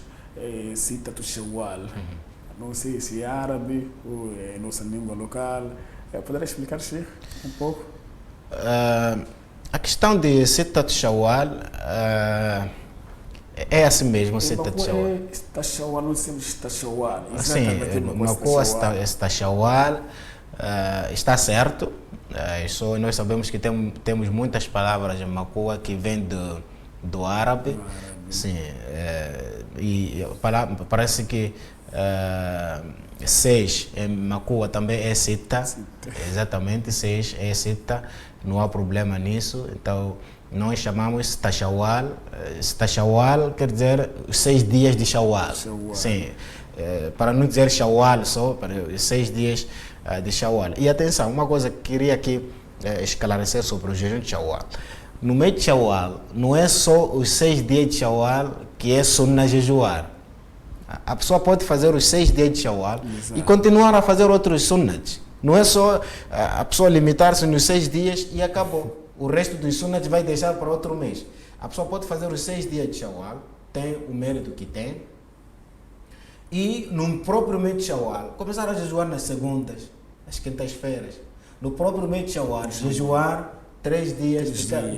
Speaker 1: cita-tu Shawwal. Não sei se é árabe ou é nossa língua local. Poderá explicar, Sheikh, um pouco?
Speaker 2: A questão de cita-tu Shawwal é assim mesmo, cita-tu Shawwal.
Speaker 1: Shawwal, não dissemos Shawwal.
Speaker 2: Sim, Macua está Shawwal, está certo. Nós sabemos que temos muitas palavras em Macua que vêm do árabe. Sim, e parece que 6 em Macua também é cita. Exatamente, 6 é cita, não há problema nisso. Então, nós chamamos Shawwal. Shawwal quer dizer os 6 dias de Shawwal. Sim, para não dizer Shawwal só, para os 6 dias de Shawwal. E atenção, uma coisa que queria aqui esclarecer sobre o jejum de Shawwal. No mês de Shawwal, não é só os 6 dias de Shawwal que é sunnah jejuar. A pessoa pode fazer os 6 dias de Shawwal e continuar a fazer outros sunnats. Não é só a pessoa limitar-se nos 6 dias e acabou. O resto dos sunnats vai deixar para outro mês. A pessoa pode fazer os 6 dias de Shawwal, tem o mérito que tem, e no próprio mês de Shawwal, começar a jejuar nas segundas, nas quintas-feiras. No próprio mês de Shawwal, jejuar 3 dias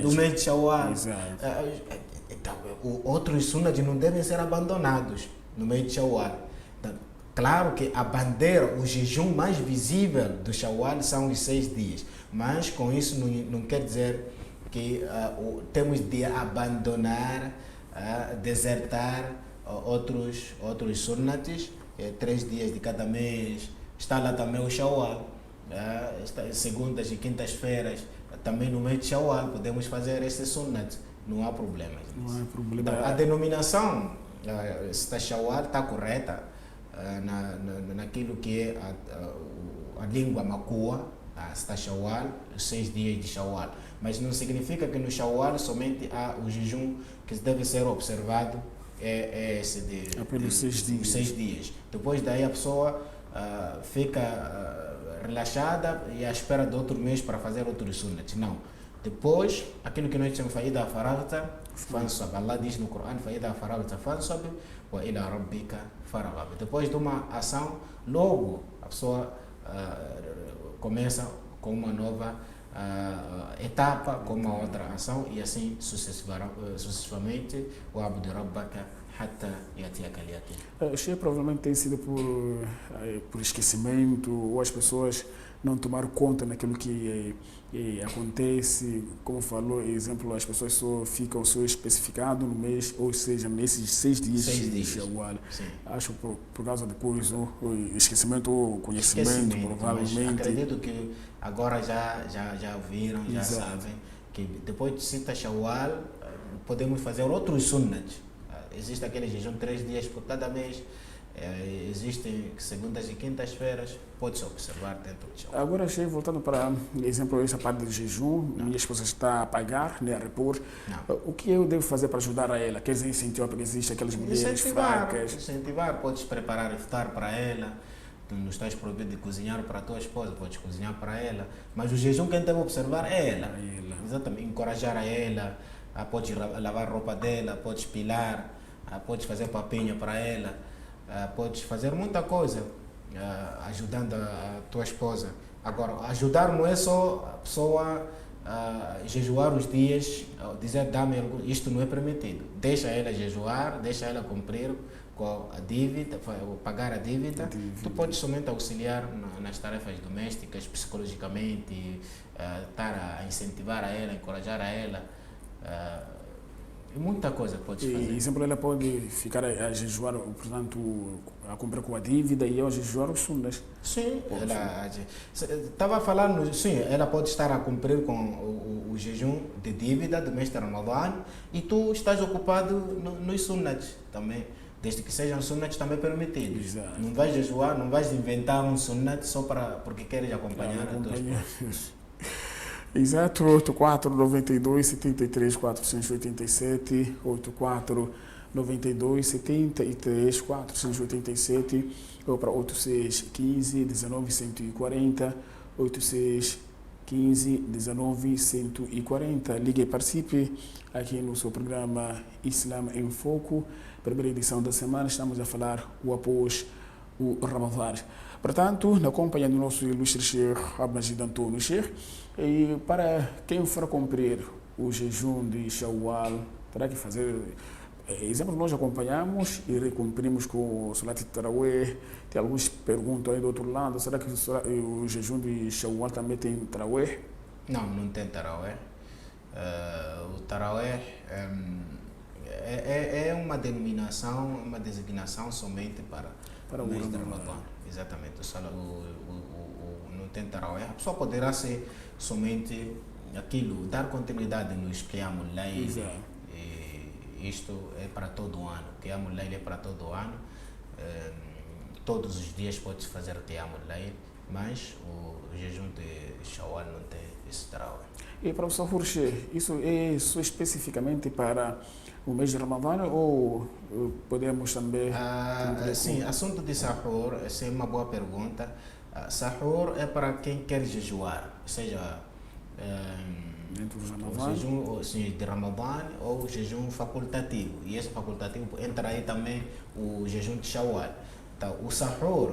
Speaker 2: do mês de Shawwal. Então, outros sunnats não devem ser abandonados no mês de Shawwal. Então, claro que a bandeira, o jejum mais visível do Shawwal são os 6 dias. Mas com isso não quer dizer que temos de abandonar, desertar outros sunnats, 3 dias de cada mês. Está lá também o Shawwal, segundas e quintas-feiras, também no mês de Shawwal podemos fazer este sunnat, não há problemas.
Speaker 1: Não há problema.
Speaker 2: Então, a denominação, esta Shawwal está correta naquilo que é a língua macua, esta Shawwal, os 6 dias de Shawwal. Mas não significa que no Shawwal somente há o jejum que deve ser observado, é esse de
Speaker 1: pelos 6
Speaker 2: dias. Depois daí a pessoa fica relaxada e à espera de outro mês para fazer outro sunnat. Não. Depois, aquilo que nós chamamos de faida faragta, fansab. Allah diz no Corão, faida faragta fansab, wa ila rabbika faragab. Depois de uma ação, logo a pessoa começa com uma nova etapa, com uma outra ação e assim sucessivamente. O abdu rabbaka hatta yatiyaka al-yaqin.
Speaker 1: Cheio provavelmente tem sido por esquecimento ou as pessoas não tomaram conta naquilo que acontece. Como falou, exemplo, as pessoas só ficam especificado no mês, ou seja, nesses 6 dias de Shawwal. Acho por causa de coisa, esquecimento ou conhecimento, provavelmente.
Speaker 2: Acredito que agora já ouviram, já sabem que depois de Sita Shawwal podemos fazer outros sunnats. Existe aquele jejum 3 dias por cada mês. Existem segundas e quintas-feiras, pode-se observar dentro de Shawwal.
Speaker 1: Agora, voltando para, exemplo, essa parte do jejum, minha esposa está a pagar, a repor. O que eu devo fazer para ajudar a ela? Quer dizer, incentivar, porque existem aquelas mulheres fracas.
Speaker 2: Incentivar, podes preparar iftar para ela, tu não estás proibido de cozinhar para a tua esposa, podes cozinhar para ela, mas o jejum quem deve observar é ela. Exatamente, encorajar a ela, podes lavar a roupa dela, podes pilar, podes fazer papinha para ela. Podes fazer muita coisa ajudando a tua esposa. Agora, ajudar não é só a pessoa jejuar os dias, dizer dá-me isto não é permitido. Deixa ela jejuar, deixa ela cumprir com a dívida, pagar a dívida. Tu podes somente auxiliar nas tarefas domésticas, psicologicamente, estar a incentivar a ela, encorajar a ela. Muita coisa pode fazer.
Speaker 1: E exemplo, ela pode ficar a jejuar, portanto, a cumprir com a dívida e a jejuar os sunnas.
Speaker 2: Sim, estava falando, sim, ela pode estar a cumprir com o jejum de dívida do mês de Ramadã e tu estás ocupado nos sunnats também, desde que sejam sunnats também permitidos.
Speaker 1: Exato.
Speaker 2: Não vais jejuar, não vais inventar um sunnat só porque queres acompanhar a tua esposa.
Speaker 1: Exato, 84 92 73 487, 84 92 73 487, ou para 86 15 19 140, 86 15 19 140. Ligue e participe aqui no seu programa Islam em Foco, primeira edição da semana. Estamos a falar após o Ramadã. Portanto, na companhia do nosso ilustre Sheikh Abmajid António Sheikh, e para quem for cumprir o jejum de Shawwal, terá que fazer, exemplo, nós acompanhamos e cumprimos com o Salat Tarawih. Tem alguns perguntam aí do outro lado, será que o jejum de Shawwal também tem Tarawih?
Speaker 2: Não tem Tarawih. O Tarawih é uma denominação, uma designação somente para o mês de Ramadã. Exatamente, não tem Tarawih. A pessoa poderá ser somente aquilo, dar continuidade nos Qiyamul Layl. Isto é para todo o ano. Qiyamul Layl é para todo o ano. Todos os dias pode-se fazer Qiyamul Layl, mas o jejum de Shawwal não tem esse Tarawih.
Speaker 1: E para o Sahur, isso é só especificamente para o mês de Ramadã ou podemos também...
Speaker 2: sim, assunto de Sahur, essa é uma boa pergunta. Sahur é para quem quer jejuar, ou seja,
Speaker 1: dentro do Ramadã.
Speaker 2: O jejum de Ramadã ou o jejum facultativo. E esse facultativo entra aí também o jejum de Shawwal. Então, o Sahur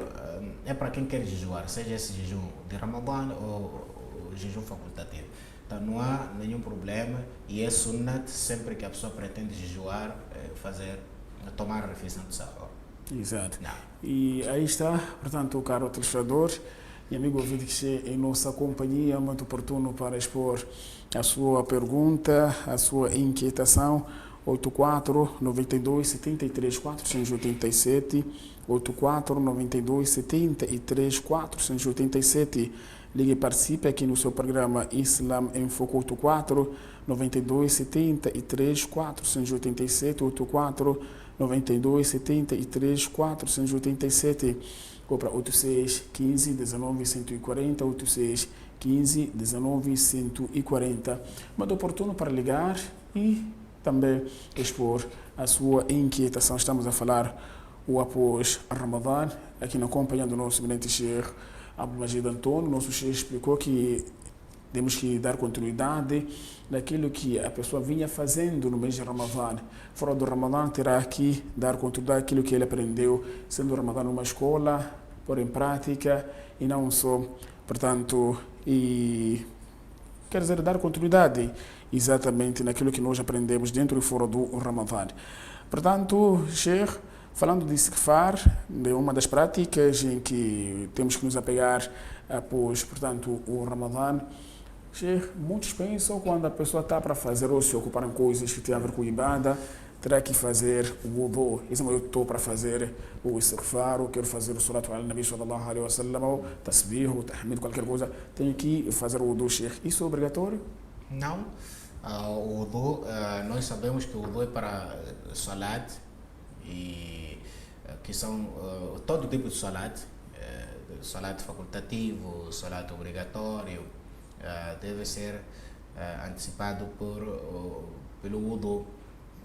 Speaker 2: é para quem quer jejuar, seja esse jejum de Ramadã ou o jejum facultativo. Então não há nenhum problema e é sunnat sempre que a pessoa pretende jejuar, tomar a refeição de Sahur.
Speaker 1: Exato. E aí está, portanto, o caro telespectador e amigo ouvinte que está em nossa companhia, muito oportuno para expor a sua pergunta, a sua inquietação. 84 92 73 487, 84 92 73 487. Ligue e participe aqui no seu programa Islam em Foco 84 92 73 487 84 92 73 487 ou para 86 15 19 140 86 15 19 140. Manda oportuno para ligar e também expor a sua inquietação. Estamos a falar o após Ramadã, aqui na companhia do nosso grande Sheikh Abdelmajid António. Nosso Sheikh explicou que temos que dar continuidade naquilo que a pessoa vinha fazendo no mês de Ramadã. Fora do Ramadã, terá que dar continuidade àquilo que ele aprendeu, sendo o Ramadã numa escola, pôr em prática e não só. Portanto, e quer dizer, dar continuidade exatamente naquilo que nós aprendemos dentro e fora do Ramadã. Portanto, Sheikh, falando de istighfar, de uma das práticas em que temos que nos apegar após, portanto, o Ramadã, Sheikh, muitos pensam quando a pessoa está para fazer ou se ocupar em coisas que têm a ver com ibada, terá que fazer o wudu. Isso eu estou para fazer o istighfar, ou quero fazer o suratu al-Nabi sallallahu alaihi wa sallam, ou tasbih, ou tahmid, qualquer coisa, tenho que fazer o wudu, Sheikh. Isso é obrigatório?
Speaker 2: Não. O wudu, nós sabemos que o wudu é para salat, e que são todo tipo de salat, salat facultativo, salat obrigatório, deve ser antecipado pelo wudu.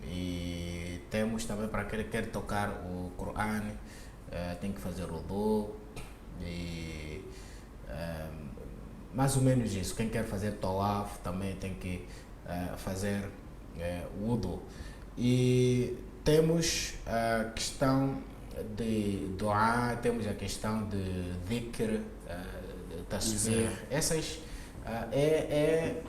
Speaker 2: E temos também para quem quer tocar o Coran, tem que fazer wudu, e mais ou menos isso. Quem quer fazer tawaf também tem que fazer wudu. E temos a questão de dua, temos a questão de dhikr, de tasbih. Essas é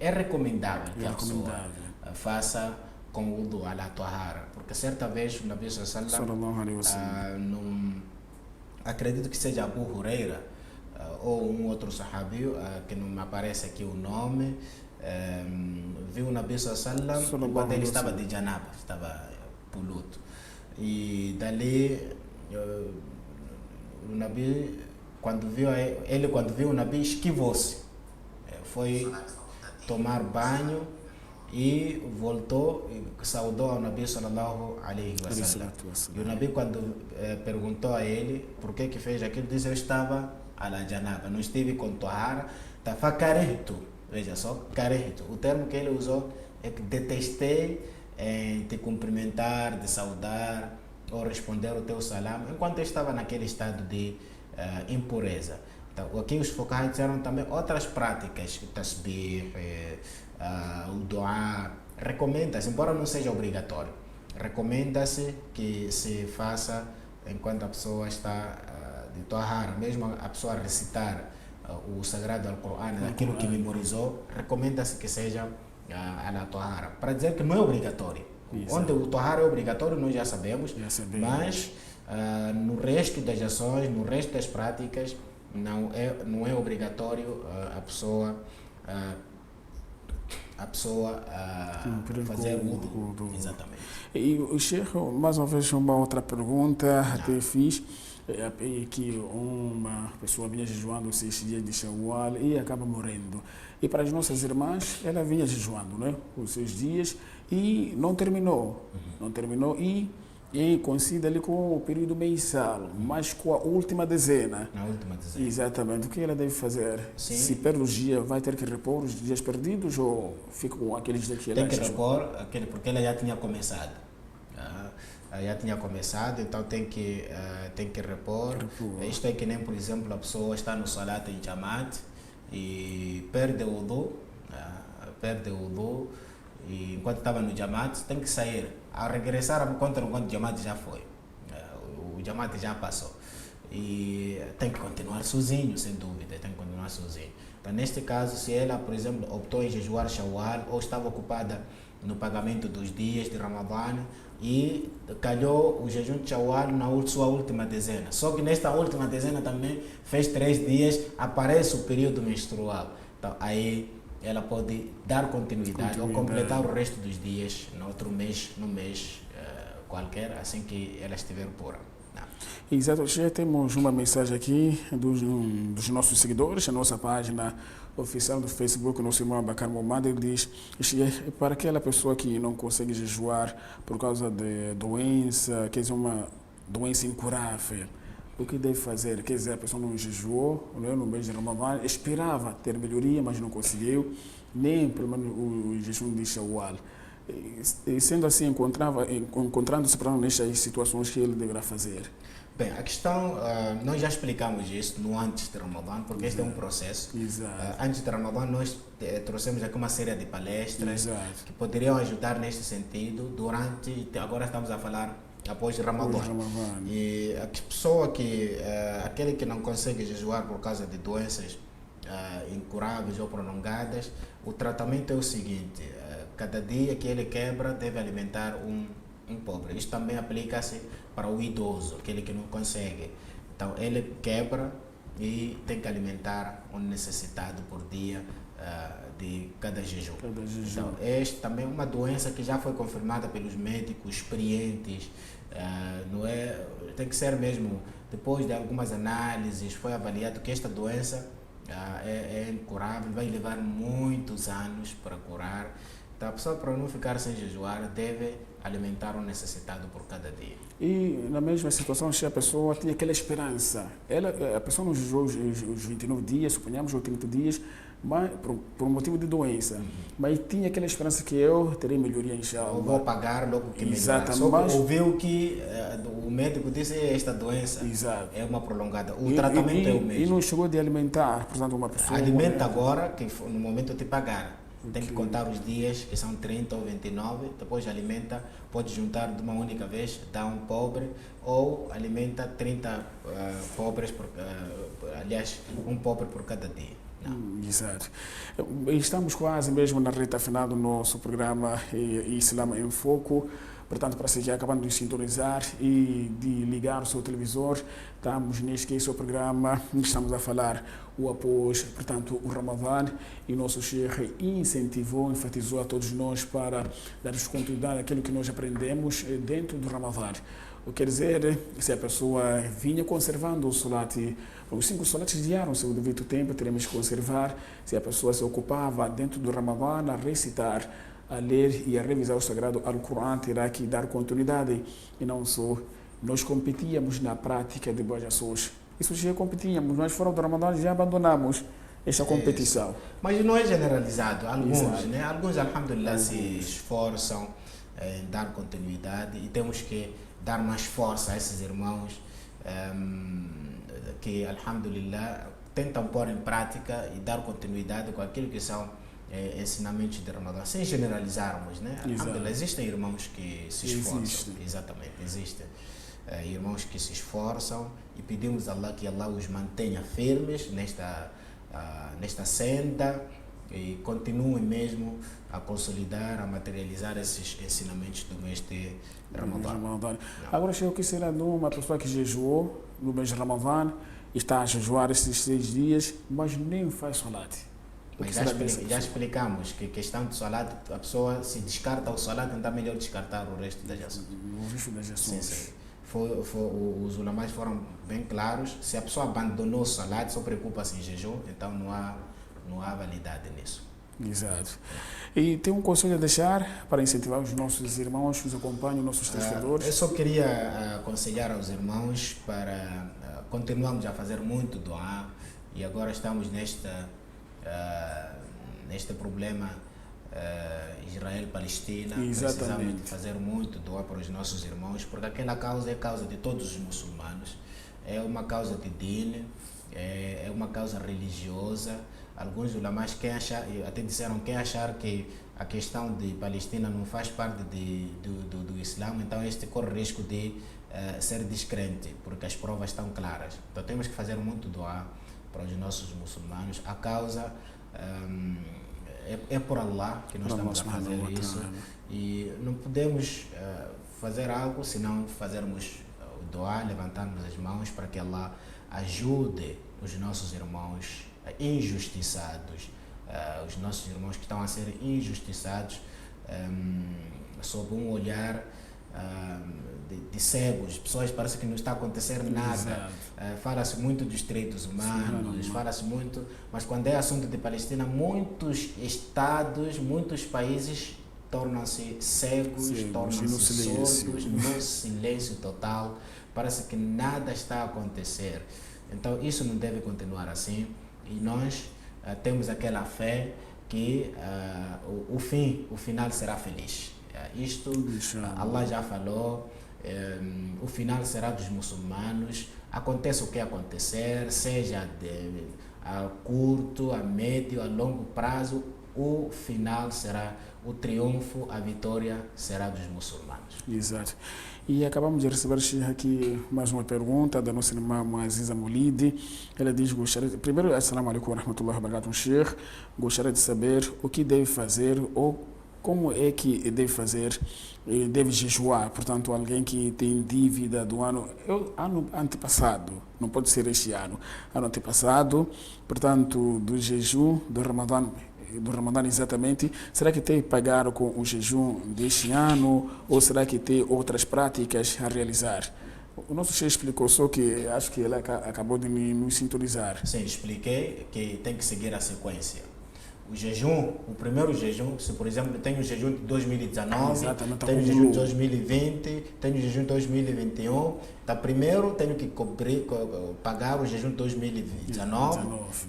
Speaker 2: recomendável que a pessoa faça com o wudu ala tahara, porque certa vez o Nabi sallallahu alaihi wasallam, acredito que seja Abu Huraira ou um outro sahabi, que não me aparece aqui o nome, viu o Nabi sallallahu alaihi wasallam quando ele estava de janaba, estava por luto, e dali o Nabi, quando viu o Nabi, esquivou-se, foi tomar banho e voltou e saudou ao Nabi sallallahu alaihi wasallam. E o Nabi, quando perguntou a ele por que fez aquilo, disse: eu estava ala janaba, não estive com tahara, tafa karihtu. Veja só, karihtu. O termo que ele usou é que detestei em te cumprimentar, de saudar ou responder o teu salam enquanto eu estava naquele estado de impureza. Então, aqui os focais disseram também outras práticas, o tasbih, o dua. Recomenda-se, embora não seja obrigatório, recomenda-se que se faça enquanto a pessoa está de tahara, mesmo a pessoa recitar o sagrado Al-Qur'an, aquilo que memorizou, recomenda-se que seja ala tahara, para dizer que não é obrigatório. Exato. Onde o tahara é obrigatório nós já sabemos. Mas no resto das ações, no resto das práticas, não é obrigatório a pessoa fazer wudu. Exatamente.
Speaker 1: E o Sheikh, mais uma vez, uma outra pergunta, até fiz, que uma pessoa vinha jejuando 6 dias de Shawwal e acaba morrendo. E para as nossas irmãs, ela vinha jejuando, né, os 6 dias e não terminou. Não terminou e coincide ali com o período mensal, mas com a última dezena.
Speaker 2: Na última dezena.
Speaker 1: Exatamente. O que ela deve fazer?
Speaker 2: Sim.
Speaker 1: Se perde os dias, vai ter que repor os dias perdidos ou fica com aqueles dias que ela
Speaker 2: tem que repor, porque ela já tinha começado. Então tem que repor. Isto é que nem, por exemplo, a pessoa está no salat em Jamaat e perde o wudu, e enquanto estava no Jamaat tem que sair. Ao regressar, enquanto o Jamaat já foi, o Jamaat já passou, e tem que continuar sozinho, sem dúvida, tem que continuar sozinho. Então, neste caso, se ela, por exemplo, optou em jejuar Shawwal ou estava ocupada no pagamento dos dias de Ramadã e calhou o jejum de Shawwal na sua última dezena, só que nesta última dezena também fez 3 dias, aparece o período menstrual, então aí ela pode dar continuidade ou completar o resto dos dias no outro mês, no mês qualquer, assim que ela estiver pura.
Speaker 1: Exato, já temos uma mensagem aqui dos nossos seguidores, a nossa página oficial do Facebook, o nosso irmão Abacar Momad, ele diz: para aquela pessoa que não consegue jejuar por causa de doença, quer dizer, uma doença incurável, o que deve fazer? Quer dizer, a pessoa não jejuou, não é, no mês de Ramadã, esperava ter melhoria, mas não conseguiu, nem pelo menos o jejum de Shawwal. E sendo assim, encontrando-se para nestas situações que ele deverá fazer.
Speaker 2: Bem, a questão, nós já explicamos isso no antes de Ramadã, porque este é um processo.
Speaker 1: Exato.
Speaker 2: Antes de Ramadã, nós trouxemos aqui uma série de palestras
Speaker 1: Exato.
Speaker 2: que poderiam ajudar neste sentido agora estamos a falar após Ramadã. E a pessoa aquele que não consegue jejuar por causa de doenças incuráveis ou prolongadas, o tratamento é o seguinte: cada dia que ele quebra deve alimentar um pobre. Isto também aplica-se para o idoso, aquele que não consegue. Então ele quebra e tem que alimentar um necessitado por dia de cada jejum. Então esta também é uma doença que já foi confirmada pelos médicos experientes, não é? Tem que ser mesmo, depois de algumas análises, foi avaliado que esta doença é incurável, vai levar muitos anos para curar. Então a pessoa, para não ficar sem jejuar, deve alimentar um necessitado por cada dia.
Speaker 1: E na mesma situação, se a pessoa tinha aquela esperança, a pessoa não jejuou os 29 dias, suponhamos, ou 30 dias, mas, por motivo de doença, mas tinha aquela esperança que eu terei melhoria, inshallah.
Speaker 2: Eu vou pagar logo que
Speaker 1: melhorar.
Speaker 2: Só que ouviu que o médico disse esta doença é uma prolongada. O tratamento é o mesmo.
Speaker 1: E não chegou de alimentar, portanto, uma pessoa...
Speaker 2: Alimenta agora, que no momento de pagar. Tem que contar os dias, que são 30 ou 29, depois alimenta, pode juntar de uma única vez, dá um pobre, ou alimenta 30 pobres, aliás, um pobre por cada dia.
Speaker 1: Exato. Estamos quase mesmo na reta final do nosso programa Islam em Foco. Portanto, para seguir acabando de sintonizar e de ligar o seu televisor, estamos neste programa, estamos a falar o após, portanto, o Ramadã, e o nosso Sheikh incentivou, enfatizou a todos nós para darmos continuidade àquilo que nós aprendemos dentro do Ramadã. O que quer dizer, se a pessoa vinha conservando o solate, os 5 solates diários, no seu devido tempo, teremos que conservar. Se a pessoa se ocupava dentro do Ramadã a recitar, a ler e a revisar o Sagrado Alcorão, terá que dar continuidade. E não só, nós competíamos na prática de boas ações. Isso já competíamos, nós fora do Ramadã já abandonamos esta competição.
Speaker 2: Mas não é generalizado, alguns, né? Alguns, alhamdulillah, se esforçam em dar continuidade, e temos que dar mais força a esses irmãos que, alhamdulillah, tentam pôr em prática e dar continuidade com aquilo que são ensinamentos de Ramadã, sem generalizarmos, né? Existem irmãos que se esforçam, exatamente, existem irmãos que se esforçam, e pedimos a Allah que Allah os mantenha firmes nesta senda e continuem mesmo a consolidar, a materializar esses ensinamentos do mês de Ramadã.
Speaker 1: Agora, o que será de uma pessoa que jejuou no mês de Ramadã, está a jejuar esses 6 dias, mas nem faz salate?
Speaker 2: Mas já explicamos que a questão do salate, a pessoa se descarta o salate, então é melhor descartar o resto das ações.
Speaker 1: O resto das ações.
Speaker 2: Sim. Os ulamais foram bem claros. Se a pessoa abandonou o salate, só preocupa-se em jejum, então não há validade nisso.
Speaker 1: Exato. E tem um conselho a deixar para incentivar os nossos irmãos que nos acompanham, nossos telespectadores?
Speaker 2: Eu só queria aconselhar aos irmãos para continuarmos a fazer muito doá, e agora estamos neste problema Israel-Palestina. Precisamos de fazer muito doar para os nossos irmãos, porque aquela causa é causa de todos os muçulmanos, é uma causa de din, é uma causa religiosa. Alguns ulamás até disseram que achar que a questão de Palestina não faz parte do Islã, então este corre risco de ser descrente, porque as provas estão claras. Então temos que fazer muito doá para os nossos muçulmanos. A causa é por Allah que nós estamos a fazer isso, e não podemos fazer algo se não fazermos o doá, levantarmos as mãos para que Allah ajude os nossos irmãos injustiçados, os nossos irmãos que estão a ser injustiçados sob um olhar de cegos, pessoas parece que não está a acontecer nada. Fala-se muito dos direitos humanos, fala-se muito, mas quando é assunto de Palestina, muitos estados, muitos países tornam-se cegos, tornam-se surdos, no silêncio total. Parece que nada está a acontecer. Então isso não deve continuar assim e nós temos aquela fé que o final será feliz. Isto Allah já falou, o final será dos muçulmanos, aconteça o que acontecer, seja a curto, a médio, a longo prazo, o final será o triunfo, a vitória será dos muçulmanos.
Speaker 1: Exato. E acabamos de receber aqui mais uma pergunta da nossa irmã Aziza Moulidi. Ela diz, primeiro, assalamu alaikum wa rahmatullahi wa barakatuh, Sheikh. Gostaria de saber o que deve fazer ou como é que deve fazer, deve jejuar. Portanto, alguém que tem dívida do ano antepassado, não pode ser este ano antepassado, portanto, do jejum do Ramadã exatamente, será que tem que pagar com o jejum deste ano ou será que tem outras práticas a realizar? O nosso chefe explicou, só que acho que ele acabou de nos sintonizar.
Speaker 2: Sim, expliquei que tem que seguir a sequência. O jejum, o primeiro jejum, se por exemplo tem o jejum de 2019, tem o jejum de 2020, tem o jejum de 2021, então primeiro tenho que pagar o jejum de 2019,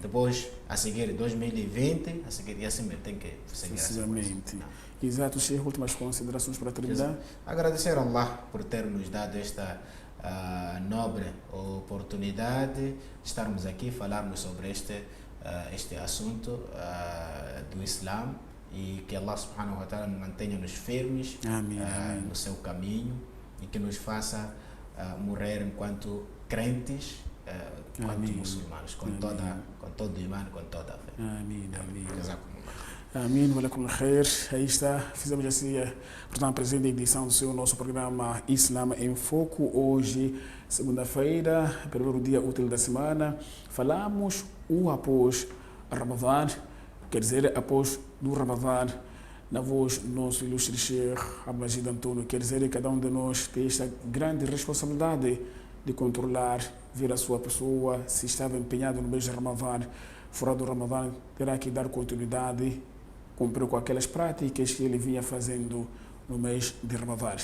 Speaker 2: depois a seguir 2020, a seguir e assim mesmo, tem que seguir
Speaker 1: precisamente. Exato, Sheikh, últimas considerações para terminar?
Speaker 2: Agradecer a Allah por ter nos dado esta nobre oportunidade de estarmos aqui, falarmos sobre este assunto do Islã e que Allah subhanahu wa ta'ala mantenha-nos firmes no seu caminho e que nos faça morrer enquanto crentes, enquanto muçulmanos, com todo o imã, com toda a fé.
Speaker 1: Amém. Amém, walakum khair. Aí está, fizemos assim, portanto, a presente edição do nosso programa Islam em Foco. Hoje, segunda-feira, primeiro dia útil da semana. Falamos após Ramadã, quer dizer, após do Ramadã, na voz do nosso ilustre Sheikh Abdulmajid António, quer dizer, cada um de nós tem esta grande responsabilidade de controlar, ver a sua pessoa, se estava empenhado no mês de Ramadã, fora do Ramadã, terá que dar continuidade, cumprir com aquelas práticas que ele vinha fazendo no mês de Ramadã.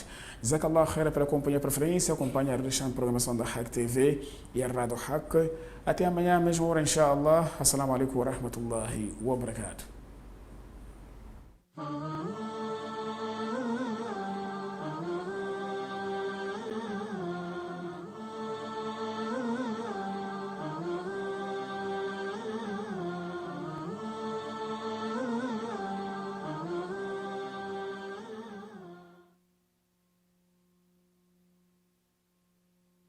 Speaker 1: Jazakallah khair pela companhia preferência, acompanha a recente programação da Haq TV e a Rádio Haq. Até amanhã, mesma hora, inshallah. Assalamu alaikum wa rahmatullahi wa barakatuh.